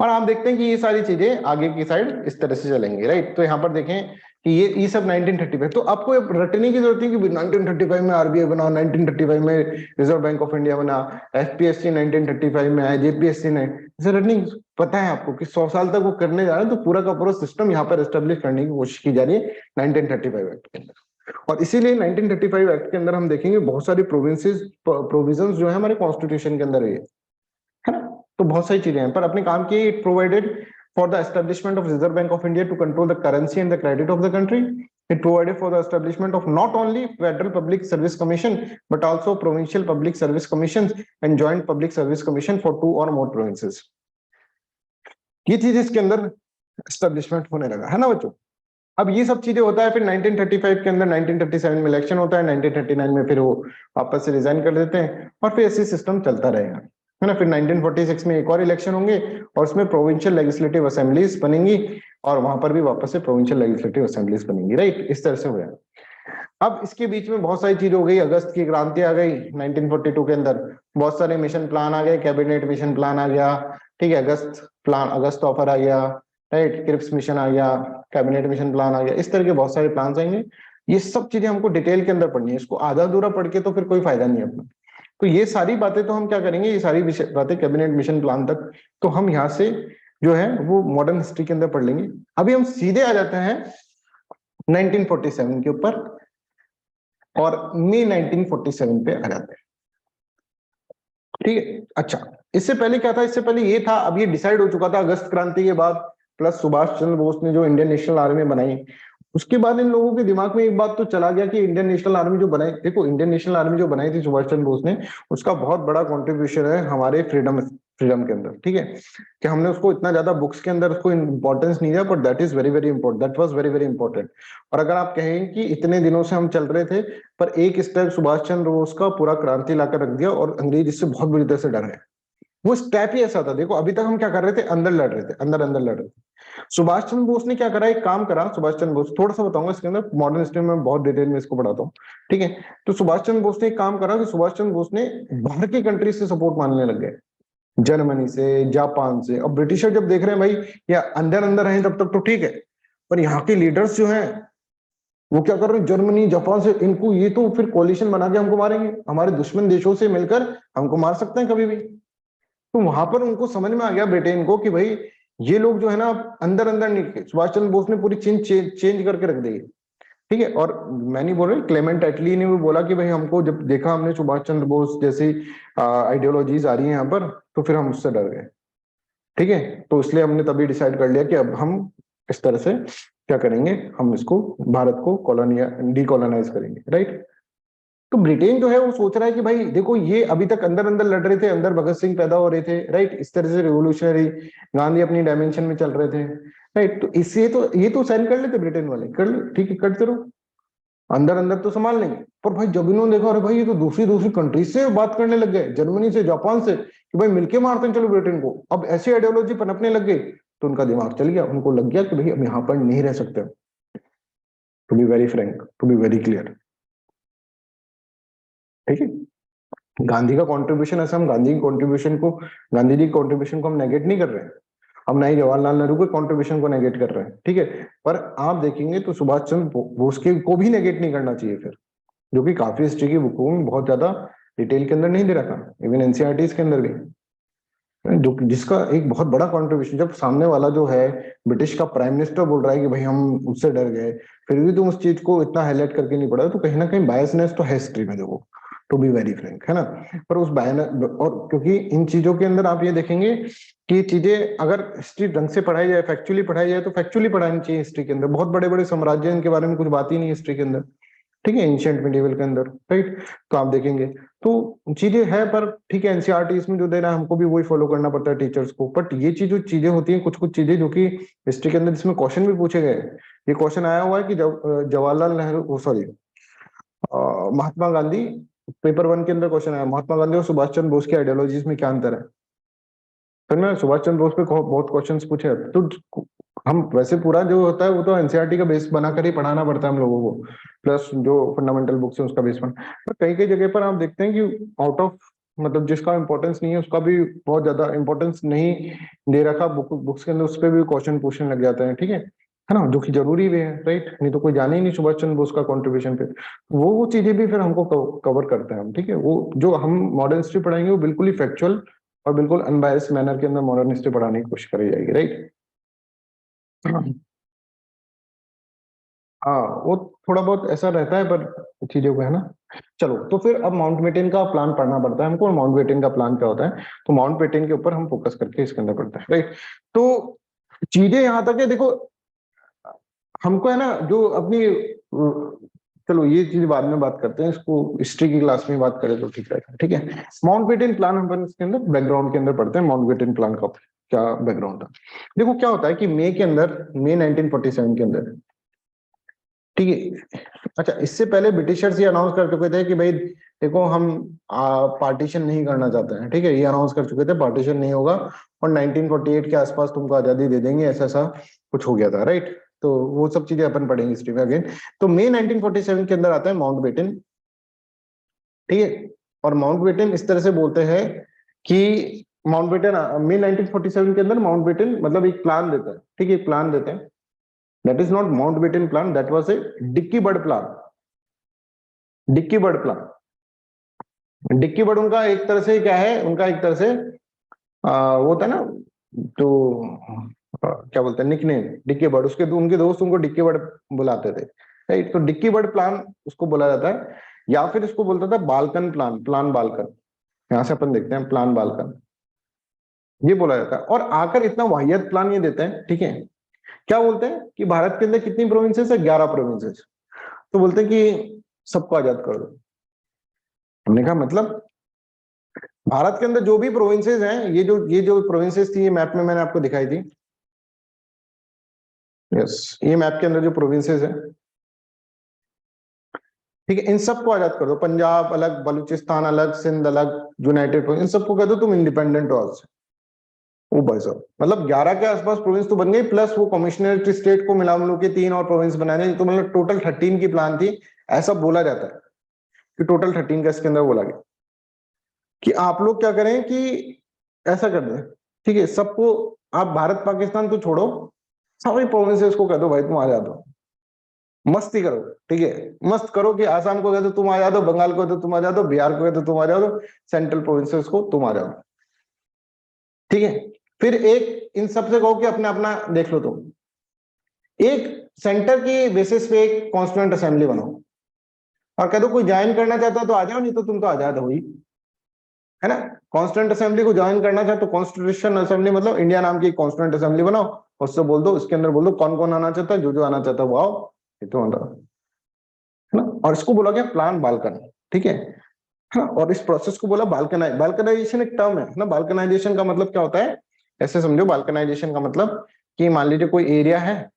और आप देखते हैं कि ये सारी चीजें आगे की साइड इस तरह से चलेंगी, राइट। तो यहाँ पर देखें कि ये सब 1935, तो आपको रटने की जरूरत है कि 1935 में आरबीआई बना, 1935 में रिजर्व बैंक ऑफ इंडिया बना, एफपीएससी 1935 में आया, जेपीएससी ने, इसे रटने पता है आपको कि 100 साल तक वो करने जा रहे हैं, तो पूरा का पूरा सिस्टम यहाँ पर एस्टेब्लिश करने की कोशिश की जा रही है 1935 एक्ट के अंदर। और इसीलिए 1935 एक्ट के अंदर हम देखेंगे बहुत सारी प्रोविजंस जो है हमारे कॉन्स्टिट्यूशन के अंदर है ना। तो बहुत सारी चीजें हैं, पर अपने काम की, it provided for the establishment of Reserve Bank of India to control the currency and the credit of the country. It provided for the establishment of not only Federal Public Service Commission but also Provincial Public Service Commissions and Joint Public Service Commission for 2 or more provinces. ये चीज इसके अंदर एस्टेब्लिशमेंट होने लगा, है ना बच्चों। अब ये सब चीजें होता है, फिर 1935 के अंदर 1937 में इलेक्शन होता है, 1939 में फिर वो वापस से रिजाइन कर देते हैं, और फिर ऐसे सिस्टम चलता रहेगा, है ना। फिर 1946 में एक और इलेक्शन होंगे और उसमें प्रोविंशियल लेजिस्लेटिव असेंबलीज बनेंगी, और वहां पर भी वापस से प्रोविंशियल लेजिस्लेटिव असेंबलीज बनेंगी, राइट। इस तरह से हो जाएगा। अब इसके बीच में बहुत सारी चीज हो गई, अगस्त की क्रांति आ गई 1942 के अंदर, बहुत सारे मिशन प्लान आ गए, कैबिनेट मिशन प्लान आ गया, ठीक है, अगस्त ऑफर आ गया, राइट, क्रिप्स मिशन आ गया, कैबिनेट मिशन प्लान आ गया, इस तरह के बहुत सारे प्लान आएंगे। ये सब चीजें हमको डिटेल के अंदर पढ़नी है, इसको आधा अधूरा पढ़ के तो फिर कोई फायदा नहीं है अपना। तो ये सारी बातें तो हम क्या करेंगे, ये सारी बातें कैबिनेट मिशन प्लान तक तो हम यहाँ से जो है वो मॉडर्न हिस्ट्री के अंदर पढ़ लेंगे। अभी हम सीधे आ जाते हैं 1947 के ऊपर, और मई 1947 पे आ जाते हैं, ठीक है। अच्छा, इससे पहले क्या था, इससे पहले ये था, अब ये डिसाइड हो चुका था अगस्त क्रांति के बाद, प्लस सुभाष चंद्र बोस ने जो इंडियन नेशनल आर्मी बनाई, उसके बाद इन लोगों के दिमाग में एक बात तो चला गया कि इंडियन नेशनल आर्मी जो बनाई, देखो इंडियन नेशनल आर्मी जो बनाई थी सुभाष चंद्र बोस ने, उसका बहुत बड़ा कॉन्ट्रीब्यूशन है हमारे फ्रीडम के अंदर, ठीक है, कि हमने उसको इतना ज्यादा बुक्स के अंदर उसको इंपॉर्टेंस नहीं दिया, but that is very very important, that was very very important. और अगर आप कहें कि इतने दिनों से हम चल रहे थे, पर एक स्टेप सुभाष चंद्र बोस का पूरा क्रांति लाकर रख दिया, और अंग्रेज इससे बहुत बुरी तरह से डर गए। वो स्टेप ही ऐसा था, देखो अभी तक हम क्या कर रहे थे, अंदर लड़ रहे थे, अंदर अंदर लड़ रहे थे। सुभाष चंद्र बोस ने क्या करा, एक काम करा सुभाष चंद्र बोस, थोड़ा सा बताऊंगा इसके अंदर, मॉडर्न हिस्ट्री में बहुत डिटेल में इसको पढ़ाता हूँ, ठीक है। तो सुभाष चंद्र बोस ने एक काम करा कि सुभाष चंद्र बोस ने बाहर की कंट्री से सपोर्ट मांगने लग गए, जर्मनी से, जापान से। अब ब्रिटिशर जब देख रहे हैं भाई या अंदर अंदर हैं तब तक तो ठीक है, पर यहाँ के लीडर्स जो हैं वो क्या कर रहे हैं, जर्मनी जापान से, इनको ये तो फिर कोलिशन बना के हमको मारेंगे, हमारे दुश्मन देशों से मिलकर हमको मार सकते हैं कभी भी। तो वहां पर उनको समझ में आ गया ब्रिटेन को कि भाई ये लोग जो है ना अंदर अंदर नहीं, सुभाष चंद्र बोस ने पूरी चेंज करके रख दी, ठीक है। और मैं नहीं बोल रहा, क्लेमेंट एटली ने भी बोला कि भाई हमको जब देखा हमने सुभाष चंद्र बोस जैसी आइडियोलॉजीज आ रही है यहाँ पर, तो फिर हम उससे डर गए, ठीक है। तो इसलिए हमने तभी डिसाइड कर लिया कि अब हम इस तरह से क्या करेंगे, हम इसको भारत को डीकोलोनाइज करेंगे, राइट। तो ब्रिटेन जो है वो सोच रहा है कि भाई देखो ये अभी तक अंदर अंदर लड़ रहे थे, अंदर भगत सिंह पैदा हो रहे थे, राइट, इस तरह से रिवोल्यूशनरी, गांधी अपनी डायमेंशन में चल रहे थे, राइट। तो इससे तो ये तो साइन कर लेते ब्रिटेन वाले, कर ले, ठीक है, करते रहो, अंदर अंदर तो संभाल लेंगे। पर भाई जब इन्होंने देखा, अरे भाई ये तो दूसरी दूसरी कंट्रीज से बात करने लग गए, जर्मनी से, जापान से, कि भाई मिलके मारते हैं चलो ब्रिटेन को, अब ऐसी आइडियोलॉजी पनपने लग गई, तो उनका दिमाग चल गया, उनको लग गया कि भाई हम यहाँ पर नहीं रह सकते। To be very frank, to be very clear, ठीक है। गांधी का कंट्रीब्यूशन, ऐसा हम गांधी जी की कंट्रीब्यूशन को हम नेगेट नहीं कर रहे हैं, हम ना ही जवाहरलाल नेहरू के कंट्रीब्यूशन को नेगेट कर रहे हैं, ठीक है। पर आप देखेंगे तो सुभाष चंद्र बोस के को भी नेगेट नहीं करना चाहिए फिर, जो कि काफी हिस्ट्री की बुकों में बहुत ज्यादा डिटेल के अंदर नहीं दे रखा, इवन एनसीईआरटी के अंदर भी, जो जिसका एक बहुत बड़ा कंट्रीब्यूशन, जब सामने वाला जो है ब्रिटिश का प्राइम मिनिस्टर बोल रहा है कि भाई हम उससे डर गए, फिर भी तुम उस चीज को इतना हाईलाइट करके नहीं पढ़ा, तो कहीं ना कहीं बायसनेस तो है हिस्ट्री में, देखो, टू बी वेरी फ्रैंक, है ना। पर उस और क्योंकि इन चीजों के अंदर आप ये देखेंगे कि चीजें अगर हिस्ट्री ढंग से पढ़ाई जाए, फैक्चुअली पढ़ाई जाए, तो फैक्चुअली पढ़ानी चाहिए हिस्ट्री के अंदर। बहुत बड़े बड़े साम्राज्य, इनके बारे में कुछ बात ही नहीं हिस्ट्री के अंदर, ठीक है, एंशिएंट मिडिवल के अंदर, राइट। तो आप देखेंगे तो चीजें है, पर ठीक है, एनसीईआरटी इसमें जो दे रहा है हमको भी वही फॉलो करना पड़ता है टीचर्स को। बट ये चीज जो चीजें होती हैं, कुछ कुछ चीजें जो कि हिस्ट्री के अंदर, इसमें क्वेश्चन भी पूछे गए, ये क्वेश्चन आया हुआ है कि जवाहरलाल नेहरू, सॉरी, महात्मा गांधी, पेपर 1 के अंदर क्वेश्चन आया, महात्मा गांधी और सुभाष चंद्र बोस की आइडियोलॉजीज में क्या अंतर है। फिर मैं सुभाष चंद्र बोस पे बहुत क्वेश्चंस पूछे, तो हम वैसे पूरा जो होता है वो तो एनसीईआरटी का बेस बनाकर ही पढ़ाना पड़ता है हम लोगों को, प्लस जो फंडामेंटल बुक्स है उसका बेस बना। पर कई कई जगह पर आप देखते हैं कि आउट ऑफ, मतलब जिसका इंपॉर्टेंस नहीं है उसका भी बहुत ज्यादा इंपॉर्टेंस नहीं दे रखा बुक्स के अंदर, उस पर भी क्वेश्चन पूछने लग जाते हैं, ठीक है ना, जो कि जरूरी भी है, राइट। नहीं तो कोई जाने ही नहीं सुभाष चंद्र बोस का कॉन्ट्रीब्यूशन पे, वो चीजें भी फिर हमको कवर करते हैं हम, ठीक है। वो जो हम मॉडर्न हिस्ट्री पढ़ाएंगे वो बिल्कुल ही फैक्चुअल और बिल्कुल अनबायस्ड मैनर के अंदर मॉडर्न हिस्ट्री पढ़ाने की कोशिश करी जाएगी, राइट। हाँ, वो थोड़ा बहुत ऐसा रहता है, पर चीजों को, है ना। चलो, तो फिर अब माउंटबेटन का प्लान पढ़ना पड़ता है हमको, और माउंटबेटन का प्लान क्या होता है, तो माउंटबेटन के ऊपर हम फोकस करके इसके अंदर पढ़ते हैं, राइट। तो चीजें यहाँ तक है, देखो हमको है ना जो अपनी चलो ये चीज बाद में बात करते हैं, इसको हिस्ट्री की क्लास में बात करें तो ठीक रहेगा, ठीक है। माउंटबेटन प्लान हम इसके अंदर बैकग्राउंड के अंदर पढ़ते हैं, माउंटबेटन प्लान का क्या बैकग्राउंड था। देखो क्या होता है कि मई 1947 के अंदर, ठीक है। अच्छा, इससे पहले ब्रिटिशर्स ये अनाउंस कर चुके थे कि भाई देखो हम पार्टीशन नहीं करना चाहते हैं, ठीक है, ये अनाउंस कर चुके थे पार्टीशन नहीं होगा, और 1948 के आसपास तुमको आजादी दे देंगे, ऐसा ऐसा कुछ हो गया था, राइट। तो वो सब चीजें अपन पढ़ेंगे हिस्ट्री में अगेन। तो मई 1947 के अंदर आता है माउंटबेटन, ठीक है। और माउंटबेटन इस तरह से बोलते हैं कि माउंटबेटन मई 1947 के अंदर माउंटबेटन मतलब एक प्लान देता है, ठीक है, प्लान देते हैं। That is not Mountbatten plan, that was a Dickie Bird plan. Dickie Bird plan, Dickie Bird उनका एक तरह से क्या है, उनका एक तरह से वो होता है ना, तो क्या बोलते हैं निकनेम डिक्की बर्ड, उसके उनके दोस्त उनको डिक्की बर्ड बुलाते थे, राइट। तो डिक्की बर्ड प्लान उसको बोला जाता है, या फिर इसको बोलता था बाल्कन प्लान, प्लान बाल्कन। यहां से अपन देखते हैं प्लान बाल्कन, ये बोला जाता है। और आकर इतना वाहियत प्लान ये देते हैं, ठीक है। क्या बोलते हैं कि भारत के अंदर कितनी प्रोविंसेस है, 11 प्रोविंसेस। तो बोलते हैं कि सबको आजाद कर दो। हमने कहा मतलब भारत के अंदर जो भी प्रोविंसेस हैं, ये जो प्रोविंसेस थी, ये मैप में मैंने आपको दिखाई थी, यस, ये मैप के अंदर जो प्रोविंसेस है, ठीक है, इन सबको आजाद कर दो। पंजाब अलग, बलूचिस्तान अलग, सिंध अलग, यूनाइटेड प्रोविंस, इन सबको कह दो तुम इंडिपेंडेंट हो आज से। ओ भाई साहब, मतलब 11 के आसपास प्रोविंस तो बन गई, प्लस वो कमिश्नरेट स्टेट को मिला मिला के 3 और प्रोविंस बनाने, तो मतलब टोटल 13 की प्लान थी। ऐसा बोला जाता है कि टोटल 13 का इसके अंदर बोला गया कि आप लोग क्या करें कि ऐसा कर दें, ठीक है, सबको, आप भारत पाकिस्तान तो छोड़ो, सभी प्रोविंसेस को कह दो भाई तुम आ जाओ, मस्ती करो, ठीक है, मस्त करो। कि आसाम को कह दो तुम आ जाओ, बंगाल को कह दो तुम आ जाओ, बिहार को कह दो तुम आ जाओ, सेंट्रल प्रोविंसेस को तुम आ जाओ, ठीक है। फिर एक इन सबसे कहो कि अपना अपना देख लो तुम, एक सेंटर की बेसिस पे एक कॉन्स्टिट्यूएंट असेंबली बनाओ, और कह दो कोई ज्वाइन करना चाहता है तो आ जाओ, नहीं तो तुम तो आजाद हो ही, है ना। कॉन्स्टिट्यूएंट असेंबली को ज्वाइन करना चाहे तो कॉन्स्टिट्यूशन असेंबली मतलब इंडिया नाम की कॉन्स्टिट्यूएंट असेंबली बनाओ, उससे बोल दो, उसके अंदर बोल दो कौन कौन आना चाहता है, जो जो आना चाहता है वो आओ, ये तो है ना। और इसको बोला गया प्लान बाल्कन, ठीक है। हाँ, और इस प्रोसेस को बोला बाल्कनाइजेशन, एक टर्म है ना। बाल्कनाइजेशन का मतलब क्या होता है, ऐसे समझो, बाल्कनाइजेशन का मतलब कि मान लीजिए कोई एरिया है,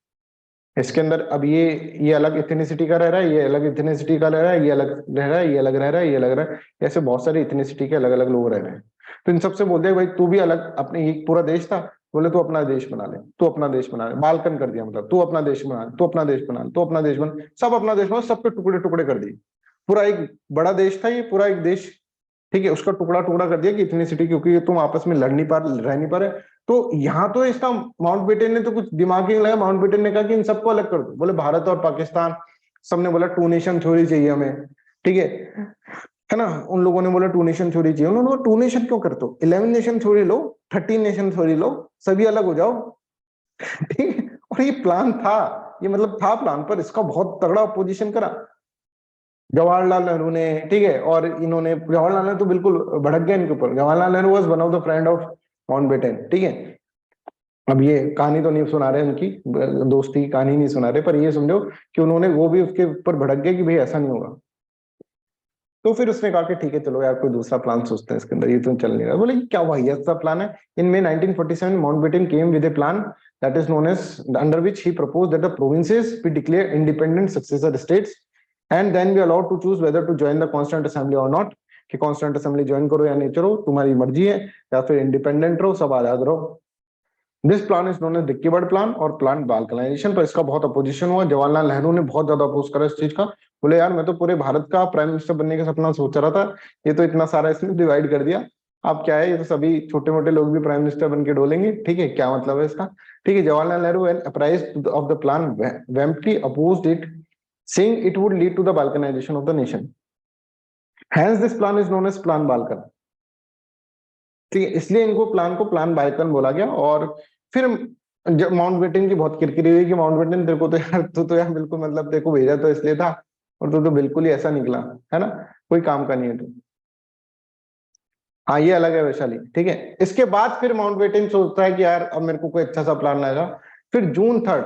इसके अंदर अब ये अलग इथेनिसिटी का रह रहा है, ये अलग इथेनिसिटी का रह रहा है, ये अलग रह रहा है, ये अलग रह रहा है, ये अलग रह रहा है, ऐसे बहुत सारे इथेनिसिटी के अलग अलग लोग रह रहे हैं। तो इन सबसे बोलते हैं भाई तू भी अलग, अपने एक पूरा देश था, बोले तू अपना देश बना ले, तू अपना देश बना ले, बाल्कन कर दिया, मतलब तू अपना देश बना ले, तू अपना देश बना ले, तू अपना देश बना, सब अपना देश बना, सबके टुकड़े टुकड़े कर दिए। पूरा एक बड़ा देश था ये, पूरा एक देश, ठीक है, उसका टुकड़ा टुकड़ा कर दिया कि इतनी सिटी, क्योंकि ये तुम आपस में लड़ नहीं पा रह नहीं पा रहे। तो यहाँ तो इसका माउंटबेटन ने तो कुछ दिमाग ही नहीं लगा, माउंटबेटन ने कहा कि इन सबको अलग कर दो। बोले भारत और पाकिस्तान, सबने बोला टू नेशन थ्योरी चाहिए हमें, ठीक है ना। उन लोगों ने बोला टू नेशन थ्योरी चाहिए, उन्होंने बोला टू नेशन क्यों करते हो, 11 नेशन थ्योरी लो, 13 नेशन थ्योरी लो, सभी अलग हो जाओ, ठीक है। और ये प्लान था, ये मतलब था प्लान, पर इसका बहुत तगड़ा अपोजिशन करा जवाहरलाल नेहरू ने, ठीक है। और इन्होंने, जवाहरलाल नेहरू तो बिल्कुल भड़क गया इनके ऊपर। Jawaharlal Nehru was one of the friend of Mountbatten, ठीक है। अब ये कहानी तो नहीं सुना रहे उनकी, दोस्ती की कहानी नहीं सुना रहे, पर ये समझो कि उन्होंने, वो भी उसके ऊपर भड़क गए कि भाई ऐसा नहीं होगा। तो फिर उसने कहा कि ठीक है चलो यार कोई दूसरा प्लान सोचते हैं इसके अंदर, ये तो चल नहीं रहा। बोले क्या वाहियत सा प्लान है। इन में 1947 Mountbatten came with A plan that is known as, under which he proposed that the provinces be declared independent successor states and then be allowed to choose whether to join the constituent assembly or not, कि constituent assembly ज्वाइन करो या नहीं करो तुम्हारी मर्जी है, या फिर इंडिपेंडेंट रहो, सब आजाद रहो। This plan is known as Dickie Bird plan और प्लान बाल्कनाइजेशन। पर इसका बहुत अपोजिशन हुआ, जवाहरलाल नेहरू ने बहुत ज्यादा अपोज करा इस चीज का। बोले यार मैं तो पूरे भारत का प्राइम मिनिस्टर बनने का सपना सोच रहा था, ये तो इतना सारा इसने डिवाइड कर दिया। अब क्या है, ये तो सभी छोटे मोटे लोग भी प्राइम मिनिस्टर बन के डोलेंगे, ठीक है, क्या मतलब है इसका, ठीक है। Jawaharlal Nehru when apprised of the plan वेम्पटी opposed it, saying it would lead to the balkanisation of the nation, hence this plan is known as plan Balkan, ठीक है। इसलिए इनको प्लान को प्लान बाल्कन बोला गया। और फिर जब माउंटबेटन की बहुत किरकिरी हुई कि माउंटबेटन तेरे को तो यार, तू तो यार बिल्कुल मतलब तेरे को भेजा तो इसलिए था, और तू तो बिल्कुल ही ऐसा निकला, है ना, कोई काम का नहीं है तू। हाँ ये अलग है वैशाली, ठीक है। इसके बाद फिर माउंटबेटन सोचता है कि यार अब मेरे को कोई अच्छा सा प्लान लगेगा। फिर जून 3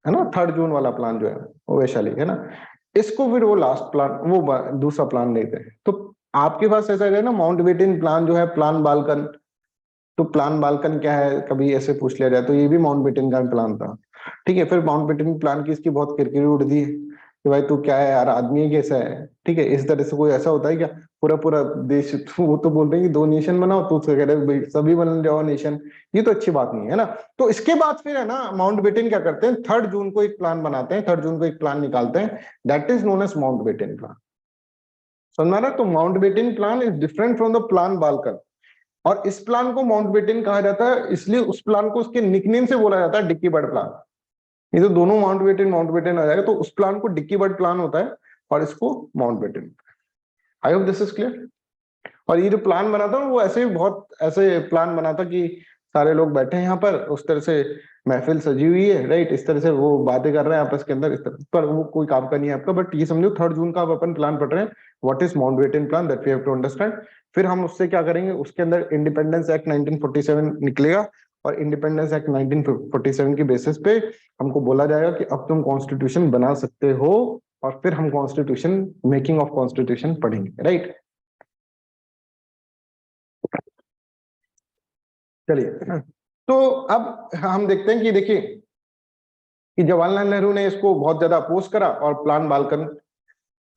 है ना, 3 जून वाला प्लान जो है वो वैशाली है ना, इसको फिर वो लास्ट प्लान, वो दूसरा प्लान लेते हैं। तो आपके पास ऐसा है ना, माउंटबेटन प्लान जो है, प्लान बाल्कन, तो प्लान बाल्कन क्या है कभी ऐसे पूछ लिया जाए तो ये भी माउंटबेटन का प्लान था। ठीक है, फिर माउंटबेटन प्लान की इसकी बहुत किरकिरी उड़ती है कि भाई तू क्या है यार, आदमी है कैसा है। ठीक है, इस तरह से कोई ऐसा होता है क्या, पूरा पूरा देश वो तो बोल रहे हैं कि 2 नेशन बनाओ, तो कह रहे भाई सभी बन जाओ नेशन, ये तो अच्छी बात नहीं है ना। तो इसके बाद फिर है ना माउंटबेटन क्या करते हैं, 3 जून को एक प्लान बनाते हैं, 3 जून को एक प्लान निकालते हैं, that is known as Mountbatten plan. समझ रहा, तो Mountbatten plan is different from the plan Balkan. और इस प्लान को माउंटबेटन कहा जाता है, इसलिए उस प्लान को उसके निकनेम से बोला जाता है डिक्की बर्ड प्लान। ये तो दोनों माउंटबेटन माउंटबेटन आ जाएगा, तो उस प्लान को डिक्की बर्ड प्लान होता है और इसको Mountbatten. I hope this is clear. और ये जो प्लान बना था वो ऐसे ही बहुत ऐसे प्लान बना था कि सारे लोग बैठे हैं यहाँ पर, उस तरह से महफिल सजी हुई है, राइट, इस तरह से वो बातें कर रहे हैं आपस के अंदर, इस तरह पर वो कोई काम का नहीं है आपका। बट ये समझो 3 जून का आप अपन प्लान पढ़ रहे हैं, what is Mountbatten plan, that we have to understand. फिर हम उससे क्या करेंगे, उसके अंदर इंडिपेंडेंस एक्ट 1947 निकलेगा, और इंडिपेंडेंस एक्ट 1947 की बेसिस पे हमको बोला जाएगा कि अब तुम कॉन्स्टिट्यूशन बना सकते हो, और फिर हम कॉन्स्टिट्यूशन, मेकिंग ऑफ कॉन्स्टिट्यूशन पढ़ेंगे, राइट। चलिए, तो अब हम देखते हैं कि देखिए कि जवाहरलाल नेहरू ने इसको बहुत ज्यादा अपोज करा और प्लान बाल्कन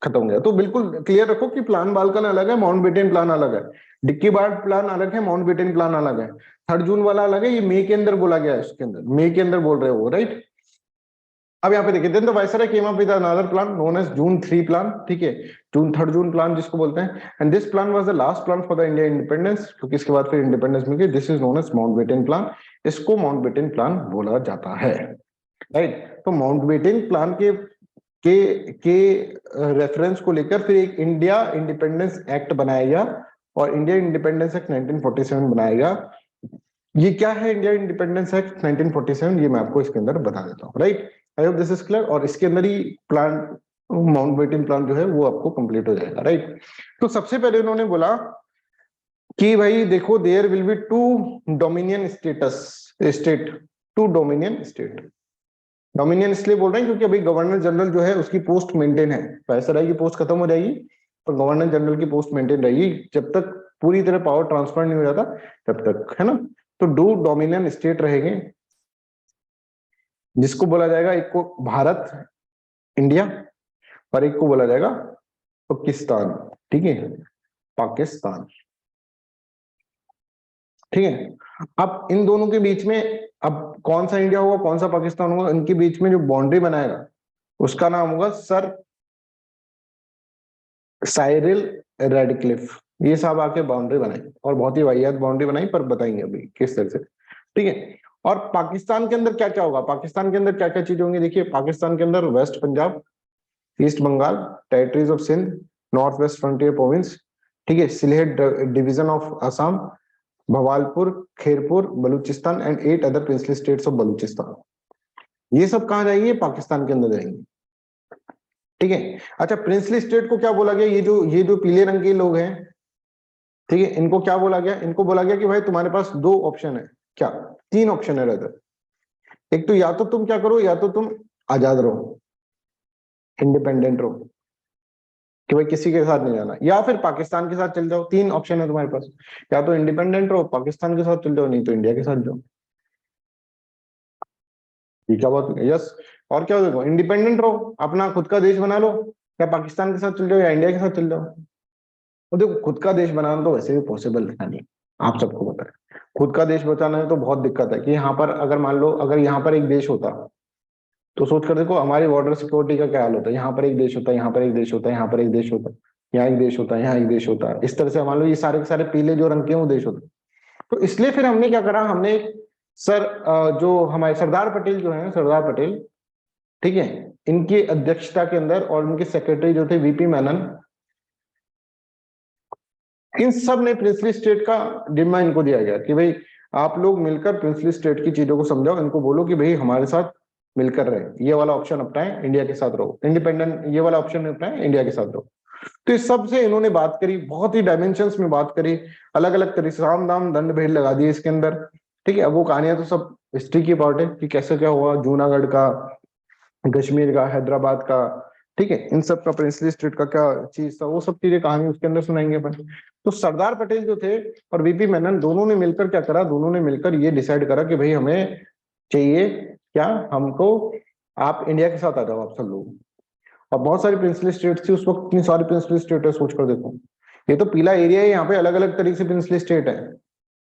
खत्म हो गया। तो बिल्कुल क्लियर रखो कि प्लान बाल्कन अलग है, माउंटबेटन प्लान अलग है, डिक्की बर्ड प्लान अलग है, माउंटबेटन प्लान अलग है, 3 जून वाला अलग है, ये मई के अंदर बोला गया है, इसके अंदर मई के अंदर बोल रहे हो, राइट। अब यहाँ पे देखिए, then the viceroy came up with another plan known as June 3 plan, ठीक है, जून 3 जून प्लान जिसको बोलते हैं, and this plan was the last plan for the India independence, क्योंकि इसके बाद फिर इंडिपेंडेंस मिल गई। This is known as Mountbatten plan, इसको माउंटबेटन प्लान बोला जाता है, राइट। तो माउंटबेटन प्लान के रेफरेंस को लेकर फिर एक इंडिया इंडिपेंडेंस एक्ट बनाया गया, और इंडिया इंडिपेंडेंस एक्ट 1947 बनाया गया। ये क्या है इंडिया इंडिपेंडेंस एक्ट 1947, ये मैं आपको इसके अंदर बता देता हूँ, right. I hope this is clear. और इसके अंदर ही प्लान, माउंटबेटन प्लान जो है वो आपको कंप्लीट हो जाएगा, राइट। तो सबसे पहले उन्होंने बोला कि भाई देखो, there will be 2 dominion state, 2 dominion state. Dominion इसलिए बोल रहे हैं क्योंकि अभी गवर्नर जनरल जो है उसकी पोस्ट मेंटेन है, वायसराय की पोस्ट खत्म हो जाएगी और गवर्नर जनरल की पोस्ट मेंटेन रहेगी जब तक पूरी तरह पावर ट्रांसफर नहीं हो जाता तब तक, है ना। तो 2 डोमिनियन स्टेट रहेंगे, जिसको बोला जाएगा, एक को भारत इंडिया और एक को बोला जाएगा पाकिस्तान, ठीक है, पाकिस्तान, ठीक है। अब इन दोनों के बीच में अब कौन सा इंडिया होगा कौन सा पाकिस्तान होगा, इनके बीच में जो बाउंड्री बनाएगा उसका नाम होगा सर साइरिल रेडक्लिफ। ये सब आके बाउंड्री बनाई, और बहुत ही वाहियात बाउंड्री बनाई, पर बताएंगे अभी किस तरह से, ठीक है। और पाकिस्तान के अंदर क्या क्या होगा, पाकिस्तान के अंदर क्या क्या चीजें होंगी, देखिए पाकिस्तान के अंदर West Punjab, East Bengal, territories of Sindh, North West Frontier Province, ठीक है, Sylhet division of Assam, Bahawalpur, Khairpur, Balochistan and 8 other princely states of Balochistan. ये सब कहाँ जाएंगे, पाकिस्तान के अंदर जाएंगे, ठीक है। अच्छा, प्रिंसली स्टेट को क्या बोला गया, ये जो पीले रंग के लोग हैं, ठीक है, इनको क्या बोला गया, इनको बोला गया कि भाई तुम्हारे पास 2 ऑप्शन है, क्या 3 ऑप्शन है रदर। एक तो या तो तुम क्या करो, या तो तुम आजाद रहो, इंडिपेंडेंट रहो, कि भाई किसी के साथ नहीं जाना, या फिर पाकिस्तान के साथ चल जाओ। 3 ऑप्शन है तुम्हारे पास, या तो इंडिपेंडेंट रहो, पाकिस्तान के साथ चल जाओ, नहीं तो इंडिया के साथ जाओ। ये क्या बात है, यस। और क्या देखो, इंडिपेंडेंट रहो, अपना खुद का देश बना लो, या पाकिस्तान के साथ चल जाओ या इंडिया के साथ चल जाओ। तो देखो, खुद का देश बनाना तो वैसे भी पॉसिबल है नहीं, आप सबको पता है। खुद का देश बचाना है तो बहुत दिक्कत है कि यहाँ पर अगर मान लो अगर यहाँ पर एक देश होता, तो सोच कर देखो हमारी बॉर्डर सिक्योरिटी का क्या हाल होता है। यहाँ पर एक देश होता है, यहाँ पर एक देश होता है, यहाँ पर एक देश होता है, यहाँ एक देश होता है, यहाँ एक देश होता है, इस तरह से मान लो ये सारे के सारे पीले जो रंग के वो देश होते हैं। तो इसलिए फिर हमने क्या करा, हमने जो हमारे सरदार पटेल जो है, सरदार पटेल, ठीक है, इनकी अध्यक्षता के अंदर, और उनके सेक्रेटरी जो थे वीपी मेनन, इन सब ने प्रिंसली स्टेट का जिम्मा इनको दिया गया कि भाई आप लोग मिलकर प्रिंसली स्टेट की चीजों को समझाओ, इनको बोलो कि भाई हमारे साथ मिलकर रहे, ये वाला ऑप्शन अपनाएं, इंडिया के साथ रहो, इंडिपेंडेंट ये वाला ऑप्शन अपनाएं, इंडिया के साथ रहो। तो इस सब से इन्होंने बात करी, बहुत ही डायमेंशंस में बात करी, अलग अलग तरीके से साम दाम दंड भेद लगा दिए इसके अंदर, ठीक है। अब वो कहानियां तो सब हिस्ट्री की पार्ट है कि कैसे क्या हुआ, जूनागढ़ का, कश्मीर का, हैदराबाद का, ठीक है, इन सब का प्रिंसली स्टेट का क्या चीज था, वो सब चीजें कहानी उसके अंदर सुनाएंगे अपन। तो सरदार पटेल जो थे और वीपी मेनन दोनों ने मिलकर क्या करा, दोनों ने मिलकर ये डिसाइड करा कि भाई हमें चाहिए क्या, हमको आप इंडिया के साथ आ जाओ आप सब लोग। और बहुत सारी प्रिंसली स्टेट थी उस वक्त, इतनी सारी प्रिंसली स्टेट है सोच कर देखो, ये तो पीला एरिया है, यहाँ पे अलग अलग तरीके से प्रिंसली स्टेट है,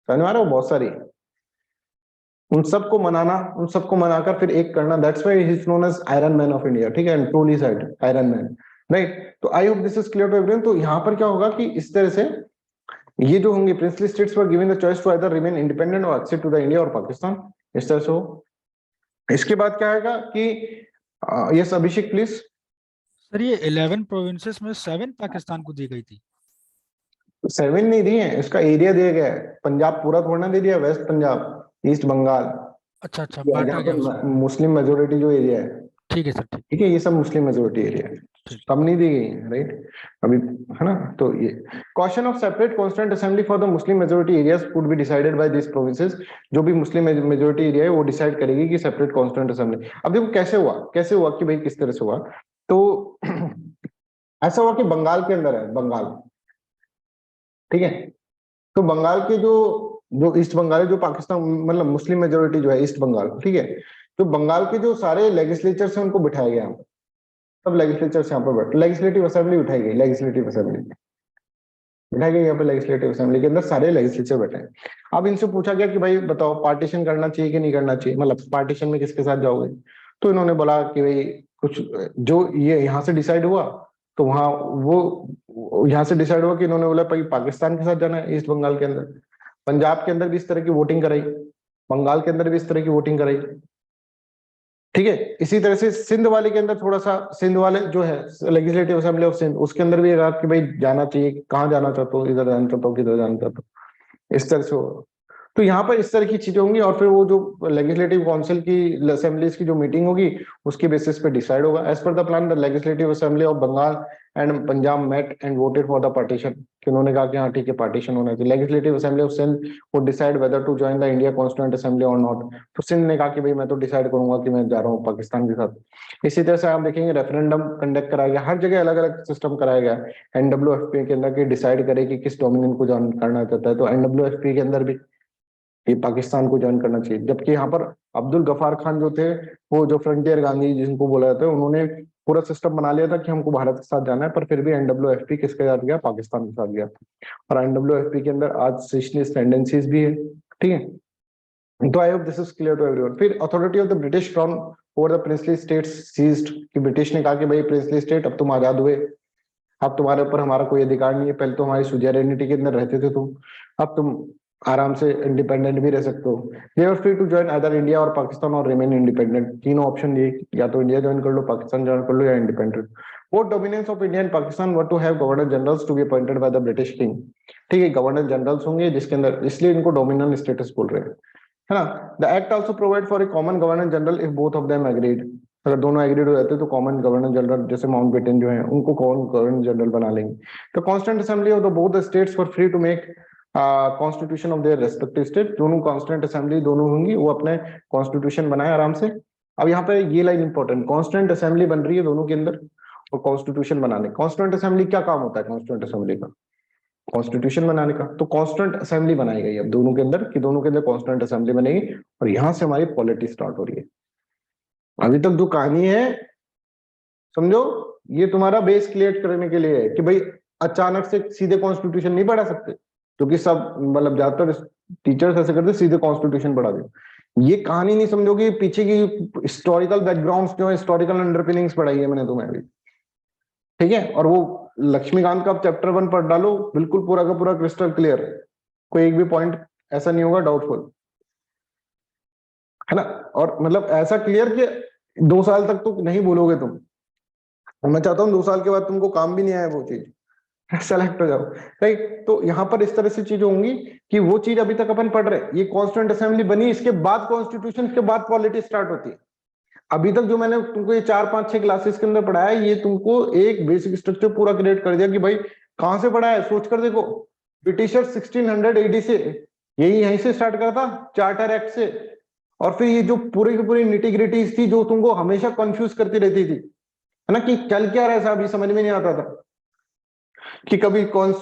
समझ में आ रहा हो, बहुत सारी। उन सबको मनाना, उन सबको मनाकर फिर एक करना, that's why he is known as Iron Man of India. ठीक है, and truly said Iron Man, right. तो I hope this is clear to everyone. तो यहाँ पर क्या होगा कि इस तरह से ये जो होंगे princely states were given the choice to either remain independent और एक्सेप्ट टू द इंडिया और पाकिस्तान, इस तरह से हो। इसके बाद क्या आएगा कि यस अभिषेक प्लीज। सर ये 11 प्रोविंसेस में 7 पाकिस्तान को दी गई थी। 7 नहीं दिए हैं, इसका एरिया दिया गया है, पंजाब पूरा थोड़ा ना दे दिया, वेस्ट पंजाब, ईस्ट बंगाल, अच्छा अच्छा, जहाँ बांटा गया पे उसको। मुस्लिम मेजोरिटी जो एरिया है, ठीक है सर, ठीक ठीक है, ये सब मुस्लिम मेजोरिटी एरिया है, ठीक। कम नहीं दी गई है, राइट अभी, है ना। तो ये question of separate constituent assembly for the Muslim majority areas would be decided by this provinces. जो भी मुस्लिम मेजोरिटी एरिया है वो डिसाइड करेगी कि सेपरेट कॉन्स्टिट्यूएंट असेंबली। अब देखो कैसे हुआ, कैसे हुआ कि भाई किस तरह से हुआ। तो ऐसा हुआ कि बंगाल के अंदर है, बंगाल, ठीक है। तो बंगाल के जो जो ईस्ट बंगाल है, जो पाकिस्तान मतलब मुस्लिम मेजोरिटी जो है ईस्ट बंगाल, ठीक है। तो बंगाल के जो सारे लेजिस्लेचर है उनको बिठाया गया यहाँ पे, सब लेजिस्लेचर यहाँ पर बैठ, लेजिस्लेटिव असेंबली उठाई गई, लेजिस्लेटिव असेंबली बिठाई गई यहाँ पे, लेजिस्लेटिव असेंबली के अंदर सारे लेजिस्लेचर बैठे हैं। अब इनसे पूछा गया कि भाई बताओ पार्टीशन करना चाहिए कि नहीं करना चाहिए, मतलब पार्टीशन में किसके साथ जाओगे। तो इन्होंने बोला कि भाई कुछ जो ये यहाँ से डिसाइड हुआ, तो वहाँ वो यहाँ से डिसाइड हुआ कि इन्होंने बोला भाई पाकिस्तान के साथ जाना है ईस्ट बंगाल के अंदर। पंजाब के अंदर भी इस तरह की वोटिंग कराई, बंगाल के अंदर भी इस तरह की वोटिंग कराई, ठीक है। इसी तरह से सिंध वाले के अंदर थोड़ा सा, सिंध वाले जो है लेजिस्लेटिव असेंबली ऑफ सिंध, उसके अंदर भी रहा कि भाई जाना चाहिए, कहाँ जाना चाहते हो, इधर जाना चाहता हो किधर जाना चाहते हो, इस तरह से हो। तो यहाँ पर इस तरह की चीजें होंगी और फिर वो जो लेजिस्लेटिव काउंसिल की असेंबलीज की जो मीटिंग होगी उसके बेसिस पे डिसाइड होगा। As per the plan the legislative assembly of Bengal and Punjab met and voted for the partition, कि उन्होंने कहा कि हाँ ठीक है पार्टीशन होना चाहिए। Legislative assembly of Sindh would decide whether to join the India constituent assembly और नॉट। तो सिंध ने कहा कि भाई मैं तो डिसाइड करूंगा कि मैं जा रहा हूँ पाकिस्तान के साथ। इसी तरह से आप देखेंगे रेफरेंडम कंडक्ट कराया गया, हर जगह अलग अलग सिस्टम कराया गया। एनडब्ल्यूएफपी के अंदर डिसाइड करे कि किस डोमिनियन को ज्वाइन करना चाहता है, तो एनडब्ल्यूएफपी के अंदर भी ये पाकिस्तान को ज्वाइन करना चाहिए। जबकि यहाँ पर अब्दुल गफार खान जो थे, वो जो फ्रंटियर गांधी जिनको बोला जाता है, उन्होंने पूरा सिस्टम बना लिया था कि हमको भारत के साथ जाना है, पर फिर भी एनडब्ल्यूएफपी किसके साथ गया, पाकिस्तान के साथ गया। और एनडब्ल्यूएफपी के अंदर आज सेशनिस्ट टेंडेंसीज भी है, ठीक है। तो I hope this is clear to everyone. फिर authority of the British Crown over the princely states ceased, कि ब्रिटिश ने कहा कि भाई प्रिंसली स्टेट अब तुम आजाद हुए, अब तुम्हारे ऊपर हमारा कोई अधिकार नहीं है, पहले तो हमारी सुजेरेनिटी के अंदर रहते थे तुम, अब तुम आराम से इंडिपेंडेंट भी रह सकते हो। They are free to join other India और पाकिस्तान और रिमेन इंडिपेंडेंट। तीनों ऑप्शन ये, या तो इंडिया ज्वाइन कर लो, पाकिस्तान ज्वाइन कर लो, या independent. Both dominions of India and Pakistan were to have governor generals to be appointed by the British king. ठीक है, गवर्नर जनरल्स होंगे जिसके अंदर, इसलिए इनको डोमिनेंट स्टेटस बोल रहे हैं, है ना। The act also provide for a common governor general if both of them agreed. अगर दोनों एग्रीड हो जाते तो कॉमन गवर्नर जनरल, जैसे माउंटबेटन जो है उनको कॉमन गवर्नर जनरल बना लेंगे। तो constituent assembly of the both the states were free to make constitution of their respective state. दोनों कॉन्स्टिट्यूंट असेंबली दोनों होंगी, वो अपने कॉन्स्टिट्यूशन बनाए आराम से। अब यहाँ पे ये लाइन इंपॉर्टेंट, कॉन्स्टिट्यूंट असेंबली बन रही है दोनों के अंदर और कॉन्स्टिट्यूशन बनाने। कॉन्स्टिट्यूंट असेंबली क्या काम होता है, कॉन्स्टिट्यूंट असेंबली का कॉन्स्टिट्यूशन बनाने का। तो कॉन्स्टिट्यूंट असेंबली बनाई गई अब दोनों के अंदर, कि दोनों के अंदर कॉन्स्टिट्यूंट असेंबली बनेगी और यहां से हमारी पॉलिटिक्स स्टार्ट हो रही है। अभी तक जो कहानी है समझो, ये तुम्हारा बेस क्लियर करने के लिए है कि भाई अचानक से सीधे कॉन्स्टिट्यूशन नहीं पढ़ा सकते, क्योंकि सब मतलब ज्यादातर टीचर्स ऐसे करते सीधे कॉन्स्टिट्यूशन पढ़ा दे। ये कहानी नहीं समझोगे, पीछे की हिस्टोरिकल बैकग्राउंड्स जो है, हिस्टोरिकल अंडरपिनिंग्स पढ़ाई है मैंने तुम्हें अभी, ठीक है। और वो लक्ष्मीकांत का चैप्टर 1 पढ़ डालो, बिल्कुल पूरा का पूरा क्रिस्टल क्लियर, कोई एक भी पॉइंट ऐसा नहीं होगा डाउटफुल, है ना। और मतलब ऐसा क्लियर कि 2 साल तक तो नहीं भूलोगे तुम, और मैं चाहता हूँ 2 साल के बाद तुमको काम भी नहीं आए वो चीज, सेलेक्ट हो जाओ, राइट। तो यहाँ पर इस तरह से चीजें होंगी कि वो चीज अभी तक अपन पढ़ रहे, ये कॉन्स्टिट्यूंट असेंबली बनी, इसके बाद कॉन्स्टिट्यूशन के बाद पॉलिटिक्स स्टार्ट होती है। अभी तक जो मैंने तुमको ये 4-5-6 क्लासेस के अंदर पढ़ाया है, ये तुमको एक बेसिक स्ट्रक्चर पूरा क्रिएट कर दिया कि भाई कहां से पढ़ा है, सोच कर देखो। ब्रिटिशर 1600 AD से यही यहीं से स्टार्ट करता, चार्टर एक्ट से। और फिर ये जो पूरी की पूरी निटी ग्रिटीज थी जो तुमको हमेशा कंफ्यूज करती रहती थी, है ना, कि चल क्या रहा है साहब, ये समझ में नहीं आता था कि कभी कौन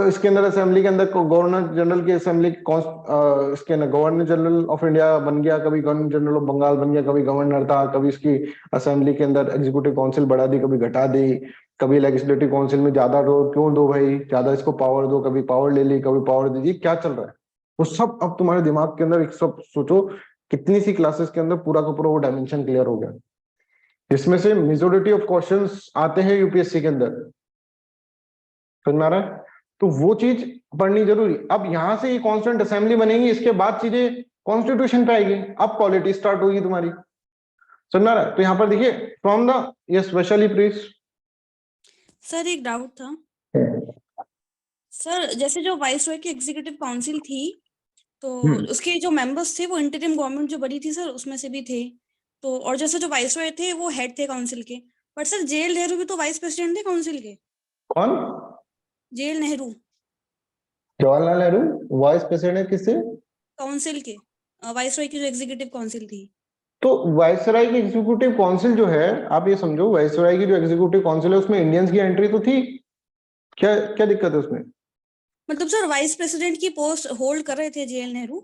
इसके अंदर असेंबली के अंदर गवर्नर जनरल की असेंबली इसके अंदर गवर्नर जनरल ऑफ इंडिया बन गया, कभी गवर्नर जनरल ऑफ बंगाल बन गया, कभी गवर्नर था, कभी इसकी असेंबली के अंदर एग्जीक्यूटिव काउंसिल बढ़ा दी, कभी घटा दी, कभी लेजिस्लेटिव काउंसिल में ज्यादा क्यों दो भाई, ज्यादा इसको पावर दो, कभी पावर ले ली, कभी पावर दे दी, क्या चल रहा है वो सब अब तुम्हारे दिमाग के अंदर एक सब सोचो कितनी सी क्लासेस के अंदर पूरा का पूरा वो डायमेंशन क्लियर हो गया, जिसमें से मेजोरिटी ऑफ क्वेश्चंस आते हैं यूपीएससी के अंदर। समझ में आ रहा है? तो वो चीज पढ़नी जरूरी। अब यहां से ये कॉन्स्टिट्यूंट असेंबली बनेगी, इसके बाद चीजें कॉन्स्टिट्यूशन पे आएगी, अब पॉलिटी स्टार्ट होगी तुम्हारी। समझ में आ रहा है? तो यहाँ पर देखिए फ्रॉम द ये स्पेशली प्लीज। सर एक डाउट था सर, जैसे जो वाइस रॉय की एग्जीक्यूटिव काउंसिल थी तो उसके जो मेंबर्स थे वो इंटरिम गवर्नमेंट जो बनी थी सर उसमें से भी थे, तो और जैसे जो वाइस रॉय थे वो हेड थे काउंसिल के, बट सर जेएल नेहरू भी तो वाइस प्रेसिडेंट थे काउंसिल के। कौन? JL Nehru Jawaharlal Nehru vice president किससे? काउंसिल के, वाइस रॉय की जो एग्जीक्यूटिव काउंसिल थी। तो वाइसराय की एग्जीक्यूटिव काउंसिल जो है, आप ये समझो वाइसराय की जो एग्जीक्यूटिव काउंसिल है उसमें इंडियंस की एंट्री तो थी, क्या क्या दिक्कत है उसमें? मतलब सर वाइस प्रेसिडेंट की पोस्ट होल्ड कर रहे थे जेएल नेहरू,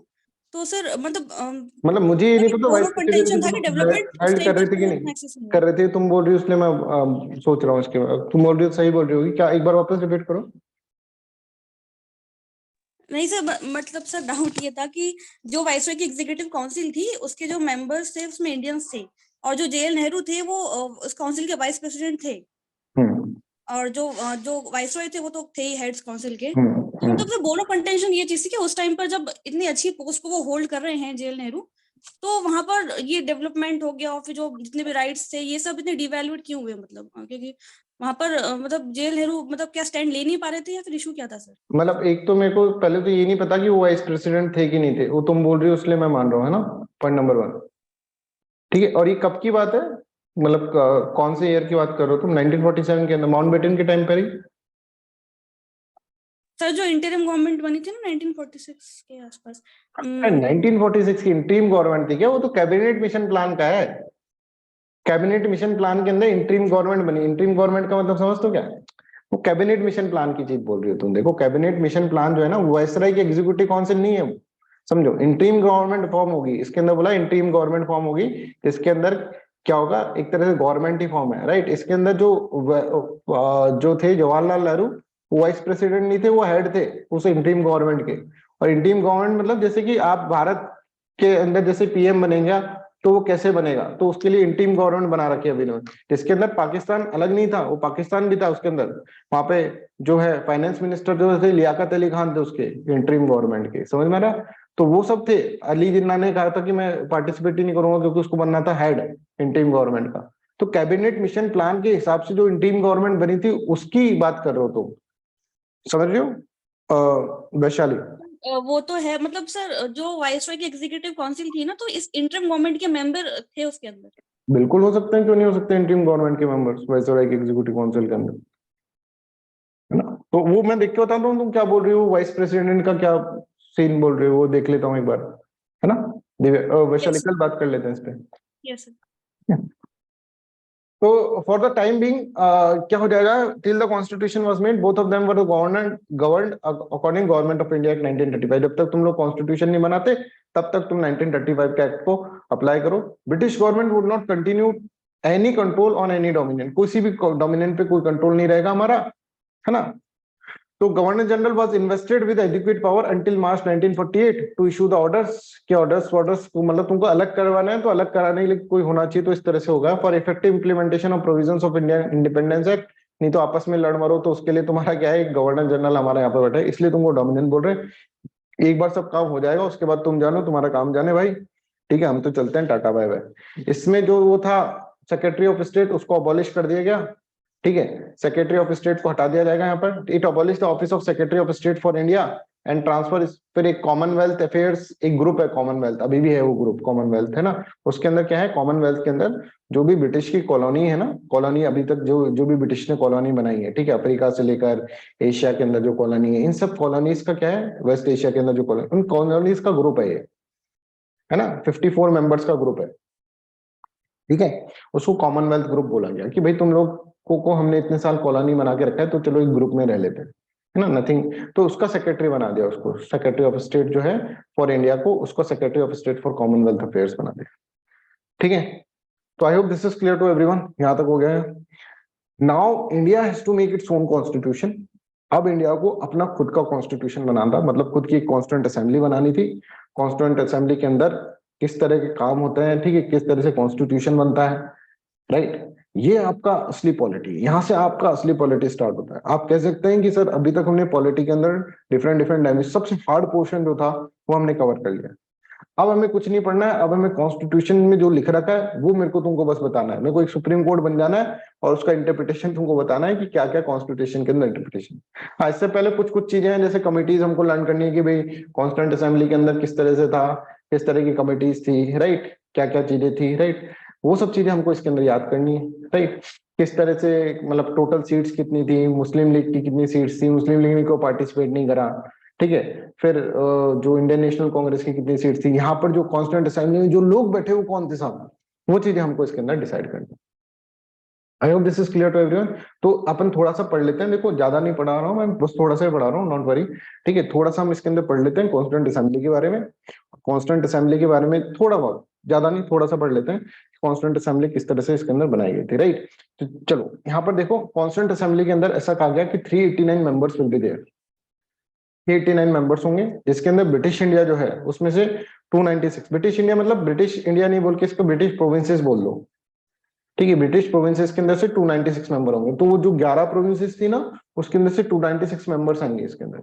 तो सर मतलब मुझे ये नहीं पता वाइस कंटेंशन था कि डेवलपमेंट उस हेल्ड टाइम कर रहे पर थे कि क्यों नहीं एक्सेस नहीं कर रहे थे, तुम बोल रही हो इसलिए मैं सोच रहा हूँ इसके बाद। तुम बोल रही हो सही बोल रही होगी क्या, एक बार वापस रिपीट करो। नहीं सर, मतलब सर डाउट ये था कि जो वाइसरॉय की एग्जीक्यूटिव काउंसिल थी उसके जो मेंबर्स थे उसमें इंडियंस थे, और जो जेएल नेहरू थे वो उस काउंसिल के वाइस प्रेसिडेंट थे, और जो वाइसरॉय थे वो तो थे ही हेड्स काउंसिल के। तो मतलब सर दोनों कंटेंशन ये चीज थी कि उस टाइम पर जब इतनी अच्छी पोस्ट को वो होल्ड कर रहे हैं जेएल नेहरू, तो वहां पर ये डेवलपमेंट हो गया और फिर जो जितने भी राइट्स थे ये सब इतने डिवैल्यूड क्यों हुए, मतलब क्योंकि वहां पर मतलब जेएल नेहरू मतलब क्या स्टैंड ले नहीं पा रहे थे या फिर इशू क्या था सर? मतलब एक तो मेरे को पहले तो ये नहीं पता कि वो वाइस प्रेसिडेंट थे कि नहीं थे, वो तुम बोल रही हो इसलिए मैं मान रहा हूँ, है ना, पॉइंट नंबर 1। ठीक है, और ये कब की बात है, मतलब कौन से ईयर की बात कर रहे हो तुम? 1947 के अंदर माउंटबेटन के टाइम पर ही? सर जो इंटरिम गवर्नमेंट बनी थी ना 1946 के आसपास। 1946 की इंटरिम गवर्नमेंट थी क्या? वो तो कैबिनेट मिशन प्लान का है। कैबिनेट मिशन प्लान के अंदर इंटरिम गवर्नमेंट बनी। इंटरिम गवर्नमेंट का मतलब समझ तो क्या है? वो कैबिनेट मिशन प्लान की चीज बोल रही हो तुम। देखो कैबिनेट मिशन प्लान जो है ना वो वाइसराय की एग्जीक्यूटिव काउंसिल नहीं है, समझो। इंटरिम गवर्नमेंट फॉर्म होगी, इसके अंदर बोला इंटरिम गवर्नमेंट फॉर्म होगी, इसके अंदर क्या होगा, एक तरह से गवर्नमेंट ही फॉर्म है, राइट। इसके अंदर जो थे जवाहरलाल नेहरू वो वाइस प्रेसिडेंट नहीं थे, वो हेड थे उस इंटरिम गवर्नमेंट के। और इंटरिम गवर्नमेंट मतलब जैसे कि आप भारत के अंदर जैसे पीएम बनेगा तो वो कैसे बनेगा, तो उसके लिए इंटरिम गवर्नमेंट बना रखी है अभी इन्होंने। जिसके अंदर पाकिस्तान अलग नहीं था, वो पाकिस्तान भी था उसके अंदर। वहां पे जो है फाइनेंस मिनिस्टर जो थे लियाकत अली खान थे उसके इंटरिम गवर्नमेंट के, समझ में आ रहा? तो वो सब थे। अली जिन्ना ने कहा था कि मैं पार्टिसिपेट ही नहीं करूंगा क्योंकि उसको बनना था हेड इंटरिम गवर्नमेंट का। तो कैबिनेट मिशन प्लान के हिसाब से जो इंटरिम गवर्नमेंट बनी थी उसकी बात कर रहे हो तुम, समझ रहे हो वैशाली? वो तो है, मतलब सर जो वाइसरॉय की एग्जीक्यूटिव काउंसिल थी ना तो इस इंटरिम गवर्नमेंट के मेंबर थे उसके अंदर। बिल्कुल हो सकते हैं, क्यों नहीं हो सकते इंटरिम गवर्नमेंट के मेंबर्स वाइसरॉय की एग्जीक्यूटिव काउंसिल के अंदर, है ना। तो वो मैं देख के बताता हूँ तुम क्या बोल रही हो, वाइस प्रेसिडेंट का क्या सीन बोल रहे हो वो देख लेता हूँ एक बार, है ना। वैशाली कल बात कर लेते हैं इस पे। Yes sir. तो फॉर द टाइम बीइंग क्या हो जाएगा, till the constitution was made both of them were governed according government of India act 1935। जब तक तुम लोग कॉन्स्टिट्यूशन नहीं बनाते तब तक तुम 1935 के एक्ट को अप्लाई करो। British government would not continue any control on any dominion, किसी भी डोमिनियन पे कोई कंट्रोल नहीं रहेगा हमारा, है ना। तो governor general was invested with adequate power until March 1948 to issue the orders. के ऑर्डर्स को मतलब तुमको अलग करवाना है तो अलग कराने के लिए कोई होना चाहिए, तो इस तरह से होगा for effective implementation of provisions of India independence act. नहीं तो आपस में लड़ मरो, तो उसके लिए तुम्हारा क्या है, एक गवर्नर जनरल हमारा यहाँ पे बैठा है, इसलिए तुमको डोमिनियन बोल रहे हैं। एक बार सब काम हो जाएगा उसके बाद तुम जानो, तुम्हारा काम जाने भाई, ठीक है। हम तो चलते हैं, टाटा बाय बाय। इसमें जो वो था सेक्रेटरी ऑफ स्टेट उसको अबॉलिश कर दिया गया, ठीक है। सेक्रेटरी ऑफ स्टेट को हटा दिया जाएगा यहाँ पर। It abolish the office of secretary of state for India and transfer. फिर एक कॉमनवेल्थ अफेयर्स एक ग्रुप है, कॉमनवेल्थ अभी भी है वो ग्रुप, कॉमनवेल्थ है ना। उसके अंदर क्या है, कॉमनवेल्थ के अंदर जो भी ब्रिटिश की कॉलोनी है ना, कॉलोनी अभी तक जो भी ब्रिटिश ने कॉलोनी बनाई है, ठीक है, अफ्रीका से लेकर एशिया के अंदर जो कॉलोनी है, इन सब कॉलोनीज का क्या है, वेस्ट एशिया के अंदर जो कॉलोनी, उन कॉलोनीज का ग्रुप है ये, है ना। 54 मेंबर्स का ग्रुप है। ठीक है, उसको कॉमनवेल्थ ग्रुप बोला गया कि भाई तुम लोग को हमने इतने साल कॉलोनी बना के रखा है, तो चलो एक ग्रुप में रह लेते हैं, है ना, नथिंग। तो उसका सेक्रेटरी बना दिया उसको, सेक्रेटरी ऑफ स्टेट जो है फॉर इंडिया को, उसको secretary of state for commonwealth affairs बना दिया। ठीक है, तो I hope this is clear to everyone, यहां तक हो गया है। Now India has to make its own constitution. अब इंडिया को अपना खुद का कॉन्स्टिट्यूशन बनाना था, मतलब खुद की एक कॉन्स्टिट्यूंट असेंबली बनानी थी। कॉन्स्टिट्यूंट असेंबली के अंदर किस तरह के काम होते हैं, ठीक है, किस तरह से कॉन्स्टिट्यूशन बनता है, राइट। ये आपका असली पॉलिटी, यहाँ से आपका असली पॉलिटी स्टार्ट होता है। आप कह सकते हैं कि सर अभी तक हमने पॉलिटी के अंदर डिफरेंट डिफरेंट डायमेंशन, सबसे हार्ड पोर्शन जो था वो हमने कवर कर लिया। अब हमें कुछ नहीं पढ़ना है, अब हमें कॉन्स्टिट्यूशन में जो लिख रखा है वो मेरे को तुमको बस बताना है। मेरे को एक सुप्रीम कोर्ट बन जाना है और उसका इंटरप्रिटेशन तुमको बताना है कि क्या क्या कॉन्स्टिट्यूशन के अंदर इंटरप्रिटेशन। हाँ, इससे पहले कुछ कुछ चीजें हैं, जैसे कमिटीज हमको लर्न करनी है कि भाई कॉन्स्टिट्यूंट असेंबली के अंदर किस तरह से था, किस तरह की कमिटीज थी, राइट, क्या क्या चीजें थी, राइट, वो सब चीजें हमको इसके अंदर याद करनी है, राइट। किस तरह से मतलब टोटल सीट्स कितनी थी, मुस्लिम लीग की कितनी सीट्स थी, मुस्लिम लीग ने को पार्टिसिपेट नहीं करा, ठीक है। फिर जो इंडियन नेशनल कांग्रेस की कितनी सीट थी, यहाँ पर जो कॉन्स्टिट्यूंट असेंबली में जो लोग बैठे वो कौन थे साहब, वो चीजें हमको इसके अंदर डिसाइड करनी। I hope this is clear to everyone. तो अपन थोड़ा सा पढ़ लेते हैं, देखो ज्यादा नहीं पढ़ा रहा हूँ मैं, बस थोड़ा सा ही पढ़ा रहा हूँ, नॉट वरी, ठीक है। थोड़ा सा हम इसके अंदर पढ़ लेते हैं कॉन्स्टिट्यूंट असेंबली के बारे में। कॉन्स्टिट्यूंट असेंबली के बारे में थोड़ा बहुत, ज्यादा नहीं, थोड़ा सा पढ़ लेते हैं। कॉन्स्टिट्यूंट असेंबली किस तरह से इसके अंदर बनाई गई थी, राइट। तो चलो यहाँ पर देखो, कॉन्स्टिट्यूंट असेंबली के अंदर ऐसा कहा गया कि 389 members will be there, 389 members होंगे, जिसके अंदर ब्रिटिश इंडिया जो है उसमें से 296, ब्रिटिश इंडिया मतलब ब्रिटिश इंडिया नहीं बोल के इसको ब्रिटिश प्रोविंसेस बोल दो, ठीक है। ब्रिटिश प्रोविंसेस के अंदर से 296 मेंबर होंगे, तो वो जो 11 प्रोविंसेस थी ना, उसके अंदर से 296 मेंबर्स आएंगे इसके अंदर,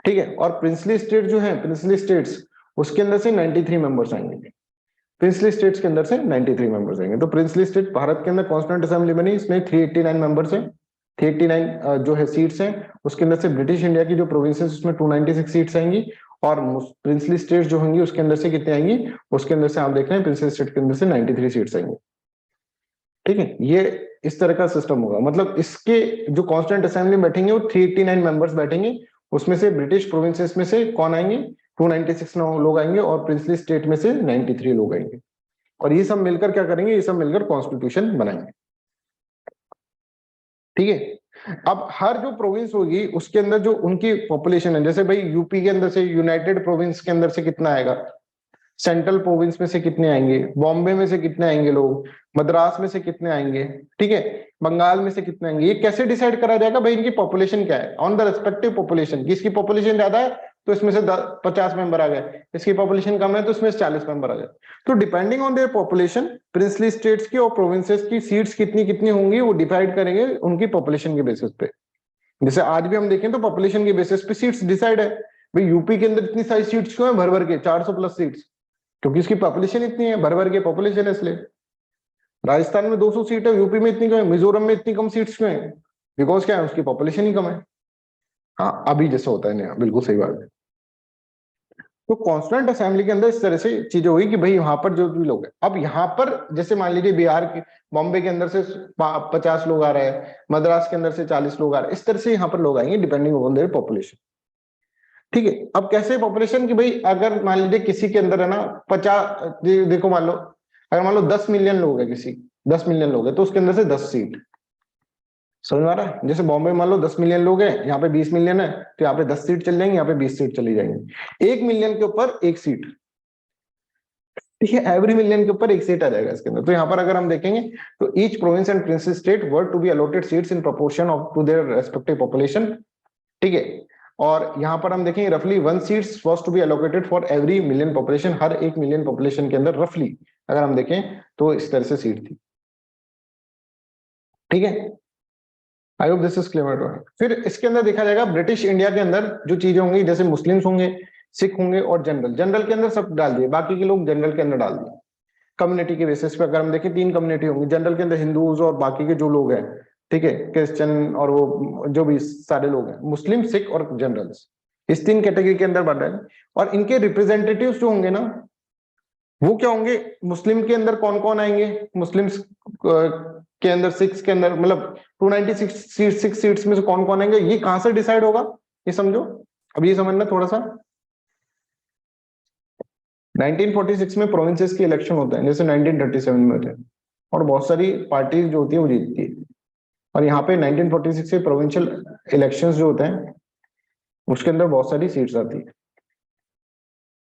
ठीक है। और प्रिंसली स्टेट जो है, प्रिंसली स्टेट्स, उसके अंदर से 93 मेंबर्स आएंगे। प्रिंसली स्टेट्स के अंदर से 93 मेंबर्स आएंगे। तो प्रिंसली स्टेट भारत के अंदर कॉन्स्टिट्यूंट असेंबली बनी, इसमें 389 मेंबर्स हैं, 389 जो है सीट्स हैं। उसके अंदर से ब्रिटिश इंडिया की जो प्रोविंसेस उसमें 296 सीट्स आएंगी, और प्रिंसली स्टेट्स जो होंगी उसके अंदर से कितने आएंगी, उसके अंदर से आप देख रहे हैं प्रिंसली स्टेट के अंदर से 93 सीट्स आएंगी, ठीक है। ये इस तरह का सिस्टम होगा, मतलब इसके जो कॉन्स्टिट्यूंट असेंबली में बैठेंगे वो 389 मेंबर्स बैठेंगे, उसमें से ब्रिटिश प्रोविंसेस में से कौन आएंगे, 296 लोग आएंगे, और प्रिंसली स्टेट में से 93 लोग आएंगे, और ये सब मिलकर क्या करेंगे, ये सब मिलकर कॉन्स्टिट्यूशन बनाएंगे, ठीक है। अब हर जो प्रोविंस होगी उसके अंदर जो उनकी पॉपुलेशन है, जैसे भाई यूपी के अंदर से, यूनाइटेड प्रोविंस के अंदर से कितना आएगा, सेंट्रल प्रोविंस में से कितने आएंगे, बॉम्बे में से कितने आएंगे लोग, मद्रास में से कितने आएंगे, ठीक है, बंगाल में से कितने आएंगे, ये कैसे डिसाइड करा जाएगा, भाई इनकी पॉपुलेशन क्या है, ऑन द रेस्पेक्टिव पॉपुलेशन। किसकी पॉपुलेशन ज्यादा है तो इसमें से 50 मेंबर आ गए, इसकी पॉपुलेशन कम है तो इसमें से 40 मेंबर आ गए। तो depending on their population, princely states की और प्रोविंसेस की सीट्स कितनी कितनी होंगी वो डिसाइड करेंगे उनकी पॉपुलेशन के बेसिस पे। जैसे आज भी हम देखें तो पॉपुलेशन के बेसिस पे सीट्स डिसाइड है। भाई यूपी के अंदर इतनी सारी सीट्स क्यों है, भर भर के 400 प्लस सीट्स, क्योंकि इसकी पॉपुलेशन इतनी है, भर भर के पॉपुलेशन है इसलिए। राजस्थान में 200 सीट है, यूपी में इतनी क्यों है, मिजोरम में इतनी कम सीट्स क्यों है, बिकॉज क्या है, उसकी पॉपुलेशन ही कम है। हाँ, अभी जैसा होता है नया, बिल्कुल सही बात है। तो कॉन्स्टिट्यूंट असेंबली के अंदर इस तरह से चीजें हुई कि भाई वहां पर जो भी लोग हैं, अब यहाँ पर जैसे मान लीजिए बिहार के, बॉम्बे के अंदर से 50 लोग आ रहे हैं, मद्रास के अंदर से 40 लोग आ रहे हैं, इस तरह से यहाँ पर लोग आएंगे डिपेंडिंग ऑन देयर पॉपुलेशन, ठीक है। अब कैसे पॉपुलेशन की, भाई अगर मान लीजिए किसी के अंदर है ना 50, देखो मान लो अगर मान लो 10 मिलियन लोग है, किसी 10 मिलियन लोग है तो उसके अंदर से 10 सीट, समझ में आ रहा है। जैसे बॉम्बे में मान लो 10 मिलियन लोग हैं, यहाँ पे 20 मिलियन है, तो यहाँ पे 10 सीट चल जाएंगी, यहाँ पे 20 सीट चली जाएंगी। 1 मिलियन के ऊपर 1 सीट, ठीक है, एवरी मिलियन के ऊपर 1 सीट आ जाएगा इसके अंदर। तो यहाँ पर अगर हम देखेंगे तो each province and prince state were to be allotted seats in proportion of to their respective population, ठीक है। और यहाँ पर हम देखेंगे रफली 1 seats was to be allocated for every million population, हर 1 मिलियन पॉपुलेशन के अंदर रफली अगर हम देखें तो इस तरह से सीट थी, ठीक है। I hope this is clear. फिर इसके अंदर देखा जाएगा ब्रिटिश इंडिया के अंदर जो चीजें होंगी, जैसे मुस्लिम्स होंगे, सिख होंगे और जनरल, जनरल के अंदर सब डाल दिए, बाकी के लोग जनरल के अंदर डाल दिए। कम्युनिटी के बेसिस पे अगर हम देखें 3 कम्युनिटी होंगी जनरल के अंदर, हिंदूज और बाकी के जो लोग हैं, ठीक है, क्रिश्चियन और वो जो भी सारे लोग हैं, मुस्लिम, सिख और जनरल्स, इस 3 कैटेगरी के अंदर बढ़ रहे हैं। और इनके रिप्रेजेंटेटिव्स जो होंगे ना, वो क्या होंगे, मुस्लिम के अंदर कौन कौन आएंगे, मुस्लिम के अंदर, सिक्स के अंदर, मतलब 296 सीट्स में से कौन कौन आएंगे, ये कहां से डिसाइड होगा, ये समझो। अब ये समझना थोड़ा सा, 1946 में प्रोविंसेस के इलेक्शन होते हैं, जैसे 1937 में होते हैं, और बहुत सारी पार्टी जो होती है वो जीतती है। और यहाँ पे 1946 से प्रोविंशियल इलेक्शंस जो होते हैं उसके अंदर बहुत सारी सीट्स आती है।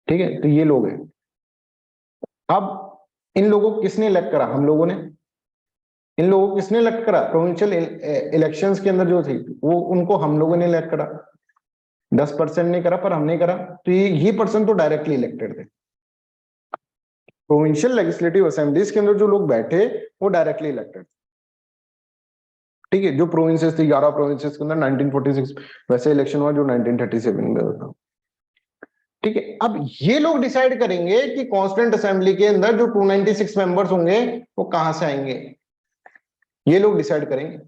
ठीक है, तो ये लोग हैं। अब इन लोगों को किसने इलेक्ट करा? हम लोगों ने। इन लोगों को किसने इलेक्ट करा? प्रोविंशियल इलेक्शंस के अंदर जो थी वो उनको हम लोगों ने इलेक्ट करा। 10% ने करा पर हमने करा, तो ये पर्सन तो डायरेक्टली इलेक्टेड थे। प्रोविंशियल लेजिस्लेटिव असेंबलीज के अंदर जो लोग बैठे वो डायरेक्टली इलेक्टेड। ठीक है, जो प्रोविंसेस थी 11 प्रोविंसेस के अंदर 1946 वैसे इलेक्शन हुआ जो 1937 में हुआ था। ठीक है, अब ये लोग डिसाइड करेंगे कि कॉन्स्टिट्यूएंट असेंबली के अंदर जो 296 मेंबर्स होंगे वो कहां से आएंगे, ये लोग डिसाइड करेंगे।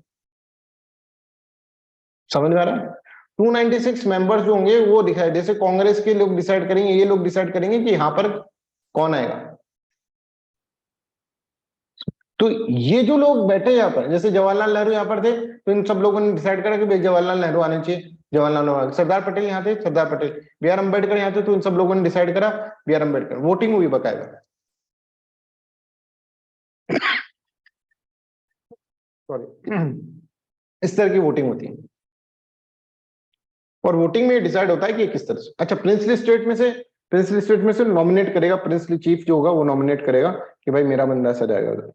समझ में आ रहा है? 296 मेंबर्स जो होंगे वो डिसाइड, जैसे कांग्रेस के लोग डिसाइड करेंगे, ये लोग डिसाइड करेंगे कि यहां पर कौन आएगा। तो ये जो लोग बैठे यहाँ पर, जैसे जवाहरलाल नेहरू यहाँ पर थे तो इन सब लोगों ने डिसाइड करा कि भाई जवाहरलाल नेहरू आने चाहिए, जवाहरलाल नेहरू। सरदार पटेल यहाँ थे, सरदार पटेल। बी आर अम्बेडकर यहाँ थे तो इन सब लोगों ने डिसाइड करा बी आर अम्बेडकर। वोटिंग हुई बकायदा, सॉरी, इस तरह की वोटिंग होती है। और वोटिंग में डिसाइड होता है कि किस तरह से। अच्छा, प्रिंसली स्टेट में से नॉमिनेट करेगा, प्रिंसली चीफ जो होगा वो नॉमिनेट करेगा कि भाई मेरा बंदा ऐसा जाएगा।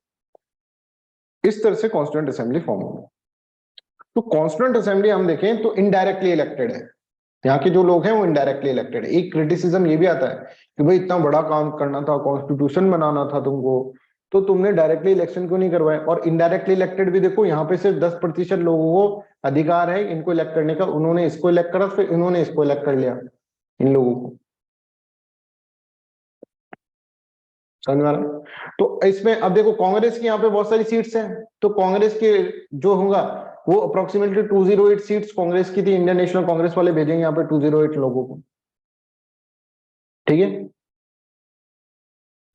इस तरह से कॉन्स्टिट्यूएंट असेंबली फॉर्म होगा। तो कॉन्स्टिट्यूएंट असेंबली हम देखें तो इनडायरेक्टली इलेक्टेड है। यहाँ के जो लोग हैं वो इनडायरेक्टली इलेक्टेड है। एक क्रिटिसिज्म ये भी आता है कि भाई इतना बड़ा काम करना था, कॉन्स्टिट्यूशन बनाना था तुमको, तो तुमने डायरेक्टली इलेक्शन क्यों नहीं करवाया? और इनडायरेक्टली इलेक्टेड भी देखो, यहाँ पे सिर्फ 10% लोगों को अधिकार है इनको इलेक्ट करने का। उन्होंने इसको इलेक्ट करा, फिर इन्होंने इसको इलेक्ट कर लिया, इन लोगों को। समझ में आ रहा है? तो इसमें अब देखो कांग्रेस की यहाँ पे बहुत सारी सीट्स हैं, तो कांग्रेस के जो होगा वो अप्रोक्सीमेटली 208 सीट्स कांग्रेस की थी। इंडियन नेशनल कांग्रेस वाले भेजेंगे यहाँ पे 208 लोगों को। ठीक है,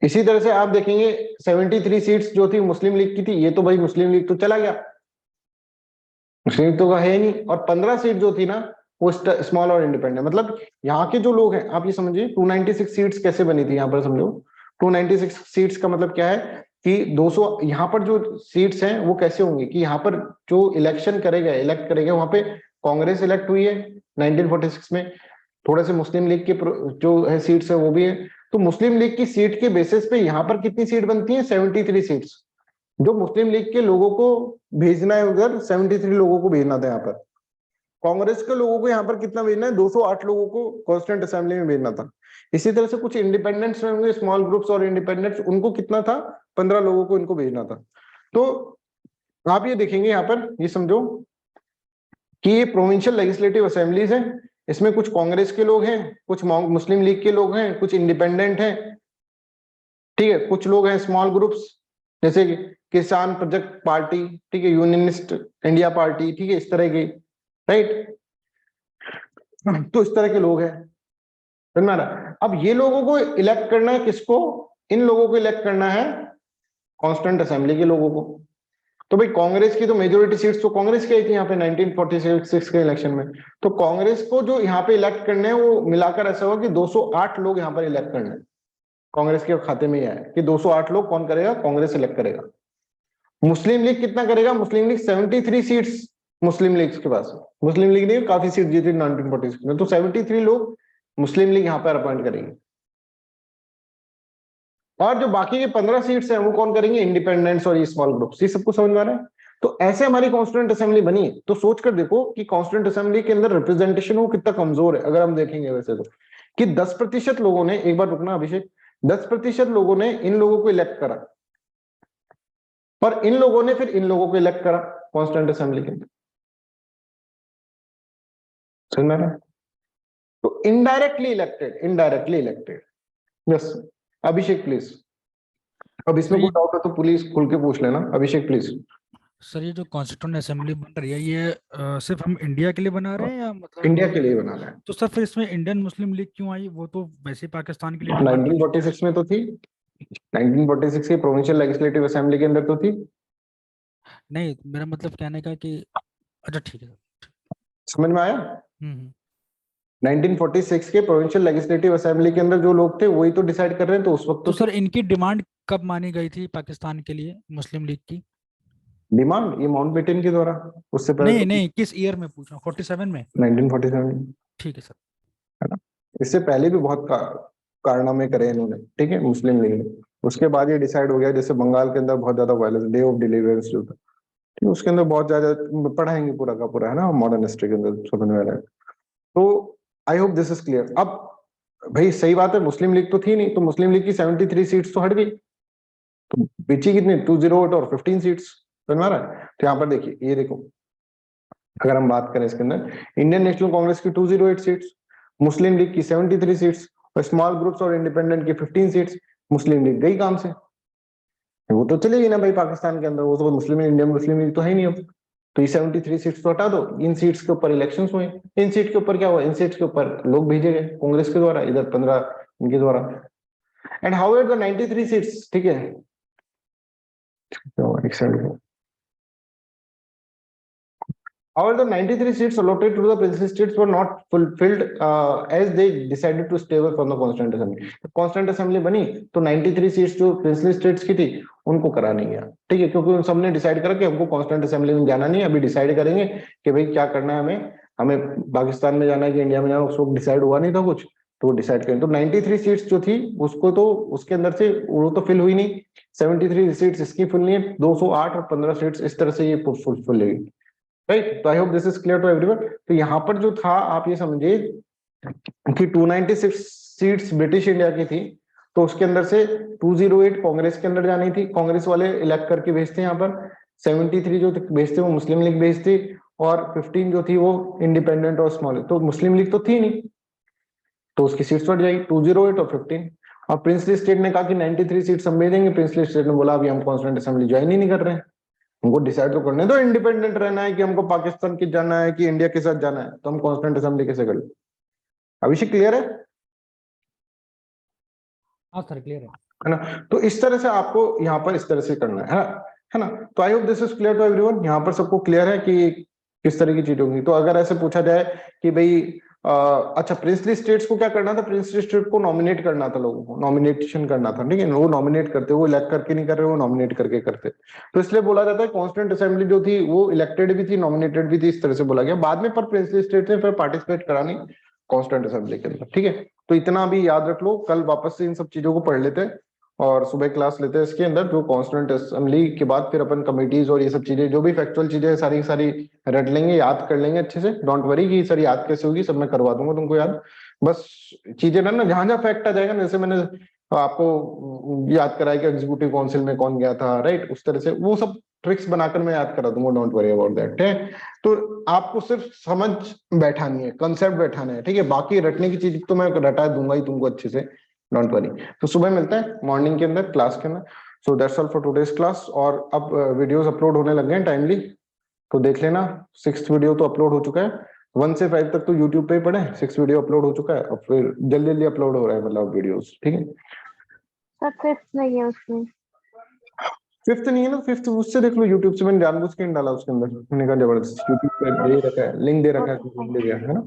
इसी तरह से आप देखेंगे 73 सीट्स जो थी मुस्लिम लीग की थी। ये तो भाई मुस्लिम लीग तो चला गया, मुस्लिम लीग तो का है नहीं। और 15 सीट जो थी ना वो स्मॉल और इंडिपेंडेंट। मतलब यहाँ के जो लोग हैं, आप ये समझिए 296 सीट्स कैसे बनी थी यहाँ पर, समझो 296 सीट्स का मतलब क्या है कि 200 यहाँ पर जो सीट्स हैं वो कैसे होंगी कि यहाँ पर जो इलेक्शन करेगा, इलेक्ट करेगा, वहां पे कांग्रेस इलेक्ट हुई है 1946 में, थोड़े से मुस्लिम लीग के जो है सीट्स है वो भी है। तो मुस्लिम लीग की सीट के बेसिस पे यहाँ पर कितनी सीट बनती है? 73 सीट्स। जो मुस्लिम लीग के लोगों को भेजना है उधर, 73 लोगों को भेजना था यहाँ पर। कांग्रेस के लोगों को यहाँ पर कितना भेजना है? 208 लोगों को कॉन्स्टिट्यूएंट असेंबली में भेजना था। इसी तरह से कुछ इंडिपेंडेंट्स होंगे, स्मॉल ग्रुप्स और इंडिपेंडेंट्स, उनको कितना था? 15 लोगों को इनको भेजना था। तो आप ये देखेंगे यहाँ पर, ये समझो कि ये प्रोविंशियल लेजिस्लेटिव असेंबलीज हैं। इसमें कुछ कांग्रेस के लोग हैं, कुछ मुस्लिम लीग के लोग हैं, कुछ इंडिपेंडेंट हैं। ठीक है, कुछ लोग हैं स्मॉल ग्रुप्स जैसे किसान प्रोजेक्ट पार्टी, ठीक है, यूनियनिस्ट इंडिया पार्टी, ठीक है, इस तरह की, राइट। तो इस तरह के लोग हैं। समझ में आ रहा है? अब ये लोगों को इलेक्ट करना है किसको? इन लोगों को इलेक्ट करना है कॉन्स्टिट्यूएंट असेंबली के लोगों को। तो भाई कांग्रेस की तो मेजोरिटी सीट्स तो कांग्रेस की आई थी यहाँ पे 1946 के इलेक्शन में। तो कांग्रेस को जो यहाँ पे इलेक्ट करने हैं वो मिलाकर ऐसा होगा कि 208 लोग यहाँ पर इलेक्ट करने हैं। कांग्रेस के खाते में ही आया कि 208 लोग कौन करेगा? कांग्रेस इलेक्ट करेगा। मुस्लिम लीग कितना करेगा? मुस्लिम लीग 73 सीट्स मुस्लिम लीग के पास। मुस्लिम लीग ने काफी सीट जीती 1946 में, तो 73 लोग मुस्लिम लीग यहाँ पर अपॉइंट करेंगे। और जो बाकी के 15 सीट्स हैं वो कौन करेंगे? इंडिपेंडेंट्स और ये स्मॉल ग्रुप्स। ये सबको समझ में आ रहा है? तो ऐसे हमारी कॉन्स्टिट्यूएंट असेंबली बनी। तो सोच कर देखो कि कॉन्स्टिट्यूएंट असेंबली के अंदर रिप्रेजेंटेशन वो कितना कमजोर है। अगर हम देखेंगे वैसे तो कि 10% लोगों ने, एक बार रुकना अभिषेक, 10% लोगों ने इन लोगों को इलेक्ट करा और इन लोगों ने फिर इन लोगों को इलेक्ट करा कॉन्स्टिट्यूएंट असेंबली के अंदर। समझ में आ रहा है? तो indirectly elected. Yes Abhishek please. अब इसमें कोई डाउट है तो पुलिस खुल के पूछ लेना। अभिषेक प्लीज। सर ये जो कॉन्स्टिट्यूएंट असेंबली बन रही है ये सिर्फ हम इंडिया के लिए बना रहे हैं या मतलब इंडिया के लिए बनाना है। तो सर फिर इसमें इंडियन मुस्लिम लीग क्यों आई? वो तो वैसे पाकिस्तान के लिए भी बात 1946 में तो थी, 1946 की प्रोविंशियल लेजिस्लेटिव असेंबली के अंदर तो थी। नहीं, मेरा मतलब कहने का कि अच्छा ठीक है। समझ में आया? हम्म। 1946 के प्रोविंशियल लेजिस्लेटिव असेंबली के अंदर जो लोग थे वही तो डिसाइड कर रहे हैं, तो उस वक्त तो सर इनकी डिमांड कब मानी गई थी पाकिस्तान के लिए मुस्लिम लीग की? डिमांड ये माउंटबेटन के द्वारा, उससे पहले नहीं तो नहीं, किस ईयर में पूछ रहा हूँ? 47 में? 1947, ठीक है सर। है ना। इससे पहले भी बहुत कारनामे करे इन्होंने, ठीक है, मुस्लिम लीग ने। उसके बाद ये डिसाइड हो गया, जैसे बंगाल के अंदर बहुत ज्यादा वायलेंस, डे ऑफ डिलीवरेंस जो था, ठीक है, उसके अंदर बहुत ज्यादा पढ़ाएंगे पूरा का पूरा, है ना, मॉडर्न हिस्ट्री के अंदर समझ में आ रहा है। तो I hope this is clear. अब भाई सही बात है, मुस्लिम लीग तो थी नहीं, तो मुस्लिम लीग की 73 सीट्स तो हट गई, तो बची कितनी, 208 और 15 सीट्स, समझ में आ रहा है। तो यहाँ पर देखिए, ये देखो, अगर हम बात करें इसके अंदर, इंडियन नेशनल कांग्रेस की 208 सीट्स, मुस्लिम लीग की 73 सीट्स, और स्मॉल ग्रुप्स और इंडिपेंडेंट की 15 सीट्स। मुस्लिम लीग गई काम से, वो तो चलेगी ना भाई पाकिस्तान के अंदर, वो तो मुस्लिम इंडियन मुस्लिम लीग तो है ही नहीं अब। तो ये 73 सीट्स तो हटा दो, इन सीट्स के ऊपर इलेक्शंस हुए, इन सीट के ऊपर क्या हुआ, इन सीट्स के ऊपर लोग भेजे गए कांग्रेस के द्वारा, इधर 15 इनके द्वारा। And how are the 93 seats, ठीक है, एक second. However, the 93 seats allotted to the princely states were not fulfilled as they decided to stay away from the Constituent Assembly. Constituent Assembly बनी तो 93 सीट्स जो प्रिंसली स्टेट्स की थी उनको करा नहीं गया, ठीक है, क्योंकि उन सबने डिसाइड करा कि हमको कॉन्स्टिट्यूंट असेंबली में जाना नहीं है, अभी डिसाइड करेंगे कि भाई क्या करना है, हमें हमें पाकिस्तान में जाना है कि इंडिया में जाना है, उसको डिसाइड हुआ नहीं था कुछ, तो वो डिसाइड करें। तो 93 सीट्स जो थी उसको तो उसके अंदर से वो तो फिल हुई नहीं, 73 सीट्स इसकी फिल नहीं है, 208 और 15 सीट्स इस तरह से ये फुल हुई, राइट। तो I hope this is clear to everyone. तो यहाँ पर जो था, आप ये समझिए कि 296 सीट्स ब्रिटिश इंडिया की थी, तो उसके अंदर से 208 कांग्रेस के अंदर जानी थी, कांग्रेस वाले इलेक्ट करके भेजते हैं यहाँ पर, 73 जो भेजते वो मुस्लिम लीग भेजती, और 15 जो थी वो इंडिपेंडेंट और स्मॉल, तो मुस्लिम लीग तो थी नहीं, तो उसकी सीट्स बढ़ जाएगी 208 और 15। और प्रिंसली स्टेट ने कहा कि 93 सीट्स हम भेजेंगे, प्रिंसली स्टेट ने बोला अभी हम कॉन्स्टिट्यूंट असेंबली ज्वाइन ही नहीं कर रहे हैं, हमको डिसाइड तो करने दो, इंडिपेंडेंट रहना है कि हमको पाकिस्तान की जाना है कि इंडिया के साथ जाना है, तो हम कॉन्स्टिट्यूंट असेंबली कैसे करें। अभिषेक क्लियर है हाँ सर क्लियर है ना। तो इस तरह से आपको यहाँ पर इस तरह से करना है ना। तो I hope this is clear to everyone, यहाँ पर सबको क्लियर है कि किस तरह की चीजें होंगी। तो अगर ऐसे पूछा जाए कि भाई अच्छा प्रिंसली स्टेट्स को क्या करना था, प्रिंसली स्टेट को नॉमिनेट करना था, लोगों को नॉमिनेशन करना था, ठीक है, वो नॉमिनेट करते, वो इलेक्ट करके नहीं कर रहे, वो नॉमिनेट करके करते। तो इसलिए बोला जाता है कॉन्स्टिट्यूंट असेंबली जो थी वो इलेक्टेड भी थी, नॉमिनेटेड भी थी, इस तरह से बोला गया। बाद में पर प्रिंसली स्टेट ने फिर पार्टिसिपेट करा नहीं कॉन्स्टिट्यूंट असेंबली के अंदर, ठीक है। तो इतना भी याद रख लो, कल वापस से इन सब चीजों को पढ़ लेते हैं और सुबह क्लास लेते हैं इसके अंदर, जो कॉन्स्टिट्यूंट असेंबली के बाद फिर अपन कमिटीज और ये सब चीजें जो भी फैक्चुअल चीजें सारी की सारी रट लेंगे, याद कर लेंगे अच्छे से। डोंट वरी कि सर याद कैसे होगी, सब मैं करवा दूंगा तुमको याद। बस चीजें ना जहां जहां फैक्ट आ जाएगा ना, जैसे मैंने आपको याद कराया कि एग्जीक्यूटिव काउंसिल में कौन गया था, राइट, उस तरह से वो सब ट्रिक्स बनाकर मैं याद करा दूंगा, डोंट वरी अबाउट दैट, है। तो आपको सिर्फ समझ बैठानी है, कंसेप्ट बैठाना है, ठीक है, बाकी रटने की चीज तो मैं रटा दूंगा ही तुमको अच्छे से, डोंट वरी। तो सुबह मिलते हैं मॉर्निंग के अंदर क्लास के अंदर। So that's all for today's class. और अब वीडियोस अपलोड होने लग गए हैं टाइमली, तो देख लेना। 6th वीडियो तो अपलोड हो चुका है, 1 से 5 तक तो यूट्यूब पे ही पड़े, 6 वीडियो अपलोड हो चुका है, और फिर जल्दी जल्दी अपलोड हो रहा है मतलब वीडियोस, ठीक है। सर फिफ्थ नहीं है उसमें। 5th नहीं है ना, 5th उससे देख लो यूट्यूब से, मैंने जानबूझ के नहीं डाला उसके अंदर, मैंने कहा जबरदस्त यूट्यूब पे दे रखा है, लिंक दे रखा है ना,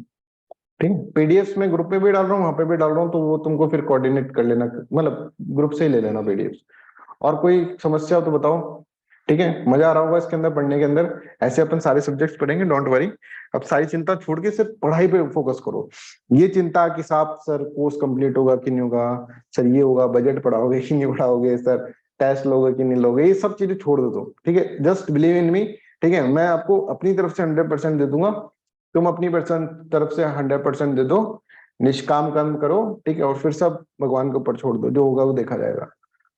ठीक है। पीडीएफ में ग्रुप पे भी डाल रहा हूँ, वहां पे भी डाल रहा हूँ, तो वो तुमको फिर कोऑर्डिनेट कर लेना, मतलब ग्रुप से ही ले लेना पीडीएफ। और कोई समस्या हो तो बताओ, ठीक है। मजा आ रहा होगा इसके अंदर पढ़ने के अंदर, ऐसे अपन सारे सब्जेक्ट्स पढ़ेंगे, डोंट वरी। अब सारी चिंता छोड़ के सिर्फ पढ़ाई पे फोकस करो। ये चिंता कि साहब सर कोर्स कंप्लीट होगा कि नहीं होगा, सर ये होगा, बजट पढ़ाओगे कि नहीं पढ़ाओगे, सर टेस्ट लोगे कि नहीं लोगे, ये सब चीजें छोड़ दो तुम, ठीक है। जस्ट बिलीव इन मी, ठीक है। मैं आपको अपनी तरफ से 100% दे दूंगा, तुम अपनी तरफ से 100% दे दो, निष्काम कर्म करो, ठीक है, और फिर सब भगवान के ऊपर छोड़ दो, जो होगा वो देखा जाएगा,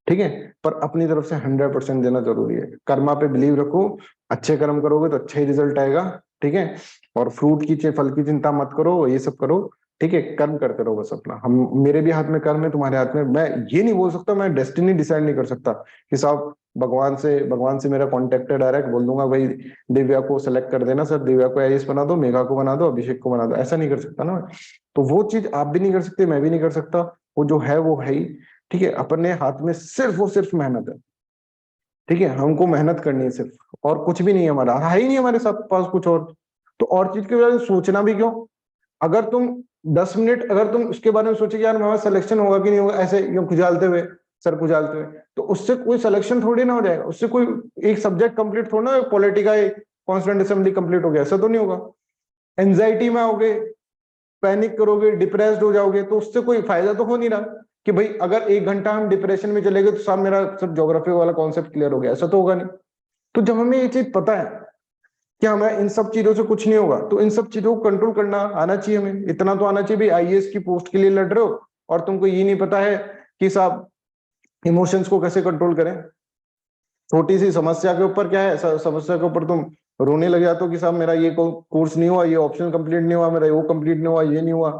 ठीक है। पर अपनी तरफ से 100% देना जरूरी है। कर्मा पे बिलीव रखो, अच्छे कर्म करोगे तो अच्छा ही रिजल्ट आएगा, ठीक है। और फ्रूट की फल की चिंता मत करो, ये सब करो, ठीक है। कर्म करते रहो बस अपना। हम मेरे भी हाथ में कर्म है, तुम्हारे हाथ में। मैं ये नहीं बोल सकता, मैं डेस्टिनी डिसाइड नहीं कर सकता कि साहब भगवान से मेरा कॉन्टेक्ट है, डायरेक्ट बोल दूंगा भाई दिव्या को सेलेक्ट कर देना सर, दिव्या को आईएएस बना दो, मेघा को बना दो, अभिषेक को बना दो, ऐसा नहीं कर सकता ना मैं। तो वो चीज आप भी नहीं कर सकते, मैं भी नहीं कर सकता। वो जो है वो है ही, ठीक है। अपने हाथ में सिर्फ और सिर्फ मेहनत है, ठीक है। हमको मेहनत करनी है सिर्फ, और कुछ भी नहीं है हमारा, है ही नहीं हमारे साथ पास कुछ और। तो और चीज के बारे में सोचना भी क्यों। अगर तुम 10 मिनट अगर तुम उसके बारे में सोचे कि यार मेरा सिलेक्शन होगा कि नहीं होगा, ऐसे यूं खुजालते हुए, सर खुजालते हुए, तो उससे कोई सिलेक्शन थोड़ी ना हो जाएगा, उससे कोई एक सब्जेक्ट कंप्लीट थोड़ा ना, पॉलिटिका कॉन्स्टिट्यूएंट असेंबली कंप्लीट हो गया, ऐसा तो नहीं होगा। एंजाइटी में आओगे, पैनिक करोगे, डिप्रेस्ड हो जाओगे, तो उससे कोई फायदा तो हो नहीं रहा कि भाई अगर 1 घंटा हम डिप्रेशन में चले गए तो साहब मेरा सब ज्योग्राफी वाला कॉन्सेप्ट क्लियर हो गया, ऐसा तो होगा नहीं। तो जब हमें ये चीज पता है कि हमें इन सब चीजों से कुछ नहीं होगा, तो इन सब चीजों को कंट्रोल करना आना चाहिए हमें। इतना तो आना चाहिए भाई, आईएएस की पोस्ट के लिए लड़ रहे हो और तुमको ये नहीं पता है कि साहब इमोशंस को कैसे कंट्रोल करें। छोटी सी समस्या के ऊपर क्या है, समस्या के ऊपर तुम रोने लग जाते हो कि साहब मेरा ये कोर्स नहीं हुआ, ये ऑप्शन कंप्लीट नहीं हुआ, मेरा वो कंप्लीट नहीं हुआ, ये नहीं हुआ।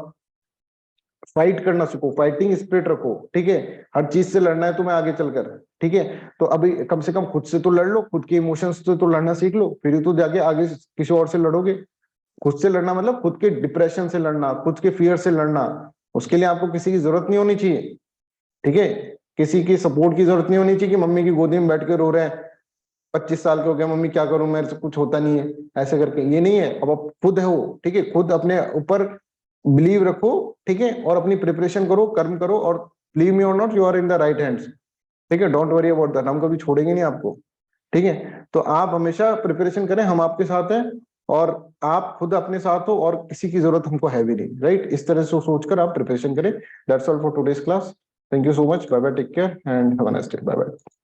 फाइट करना सीखो, फाइटिंग स्पिरिट रखो, ठीक है, हर चीज से लड़ना है तुम्हें आगे चलकर, ठीक है। तो अभी कम से कम खुद से तो लड़ लो, खुद के इमोशंस से तो लड़ना सीख लो, फिर ही तो जाके आगे किसी और से लड़ोगे। खुद से लड़ना मतलब खुद के डिप्रेशन से लड़ना, खुद के फियर से लड़ना, उसके लिए आपको किसी की जरूरत नहीं होनी चाहिए, ठीक है। किसी की सपोर्ट की जरूरत नहीं होनी चाहिए कि मम्मी की गोदी में बैठ के रो रहे हैं, 25 साल के हो गए, मम्मी क्या करूं, मेरे से कुछ होता नहीं है, ऐसे करके, ये नहीं है। अब आप खुद हो, ठीक है, खुद अपने ऊपर बिलीव रखो, ठीक है, और अपनी प्रिपरेशन करो, कर्म करो, और बिलीव मी और not, you are in the right hands, ठीक है। डोंट वरी अबाउट दैट, हम कभी छोड़ेंगे नहीं आपको, ठीक है। तो आप हमेशा प्रिपरेशन करें, हम आपके साथ हैं, और आप खुद अपने साथ हो, और किसी की जरूरत हमको है भी नहीं, राइट। इस तरह से सोचकर आप प्रिपरेशन करें। That's all for today's class. Thank you so much, bye bye, take care and have a nice day, bye bye.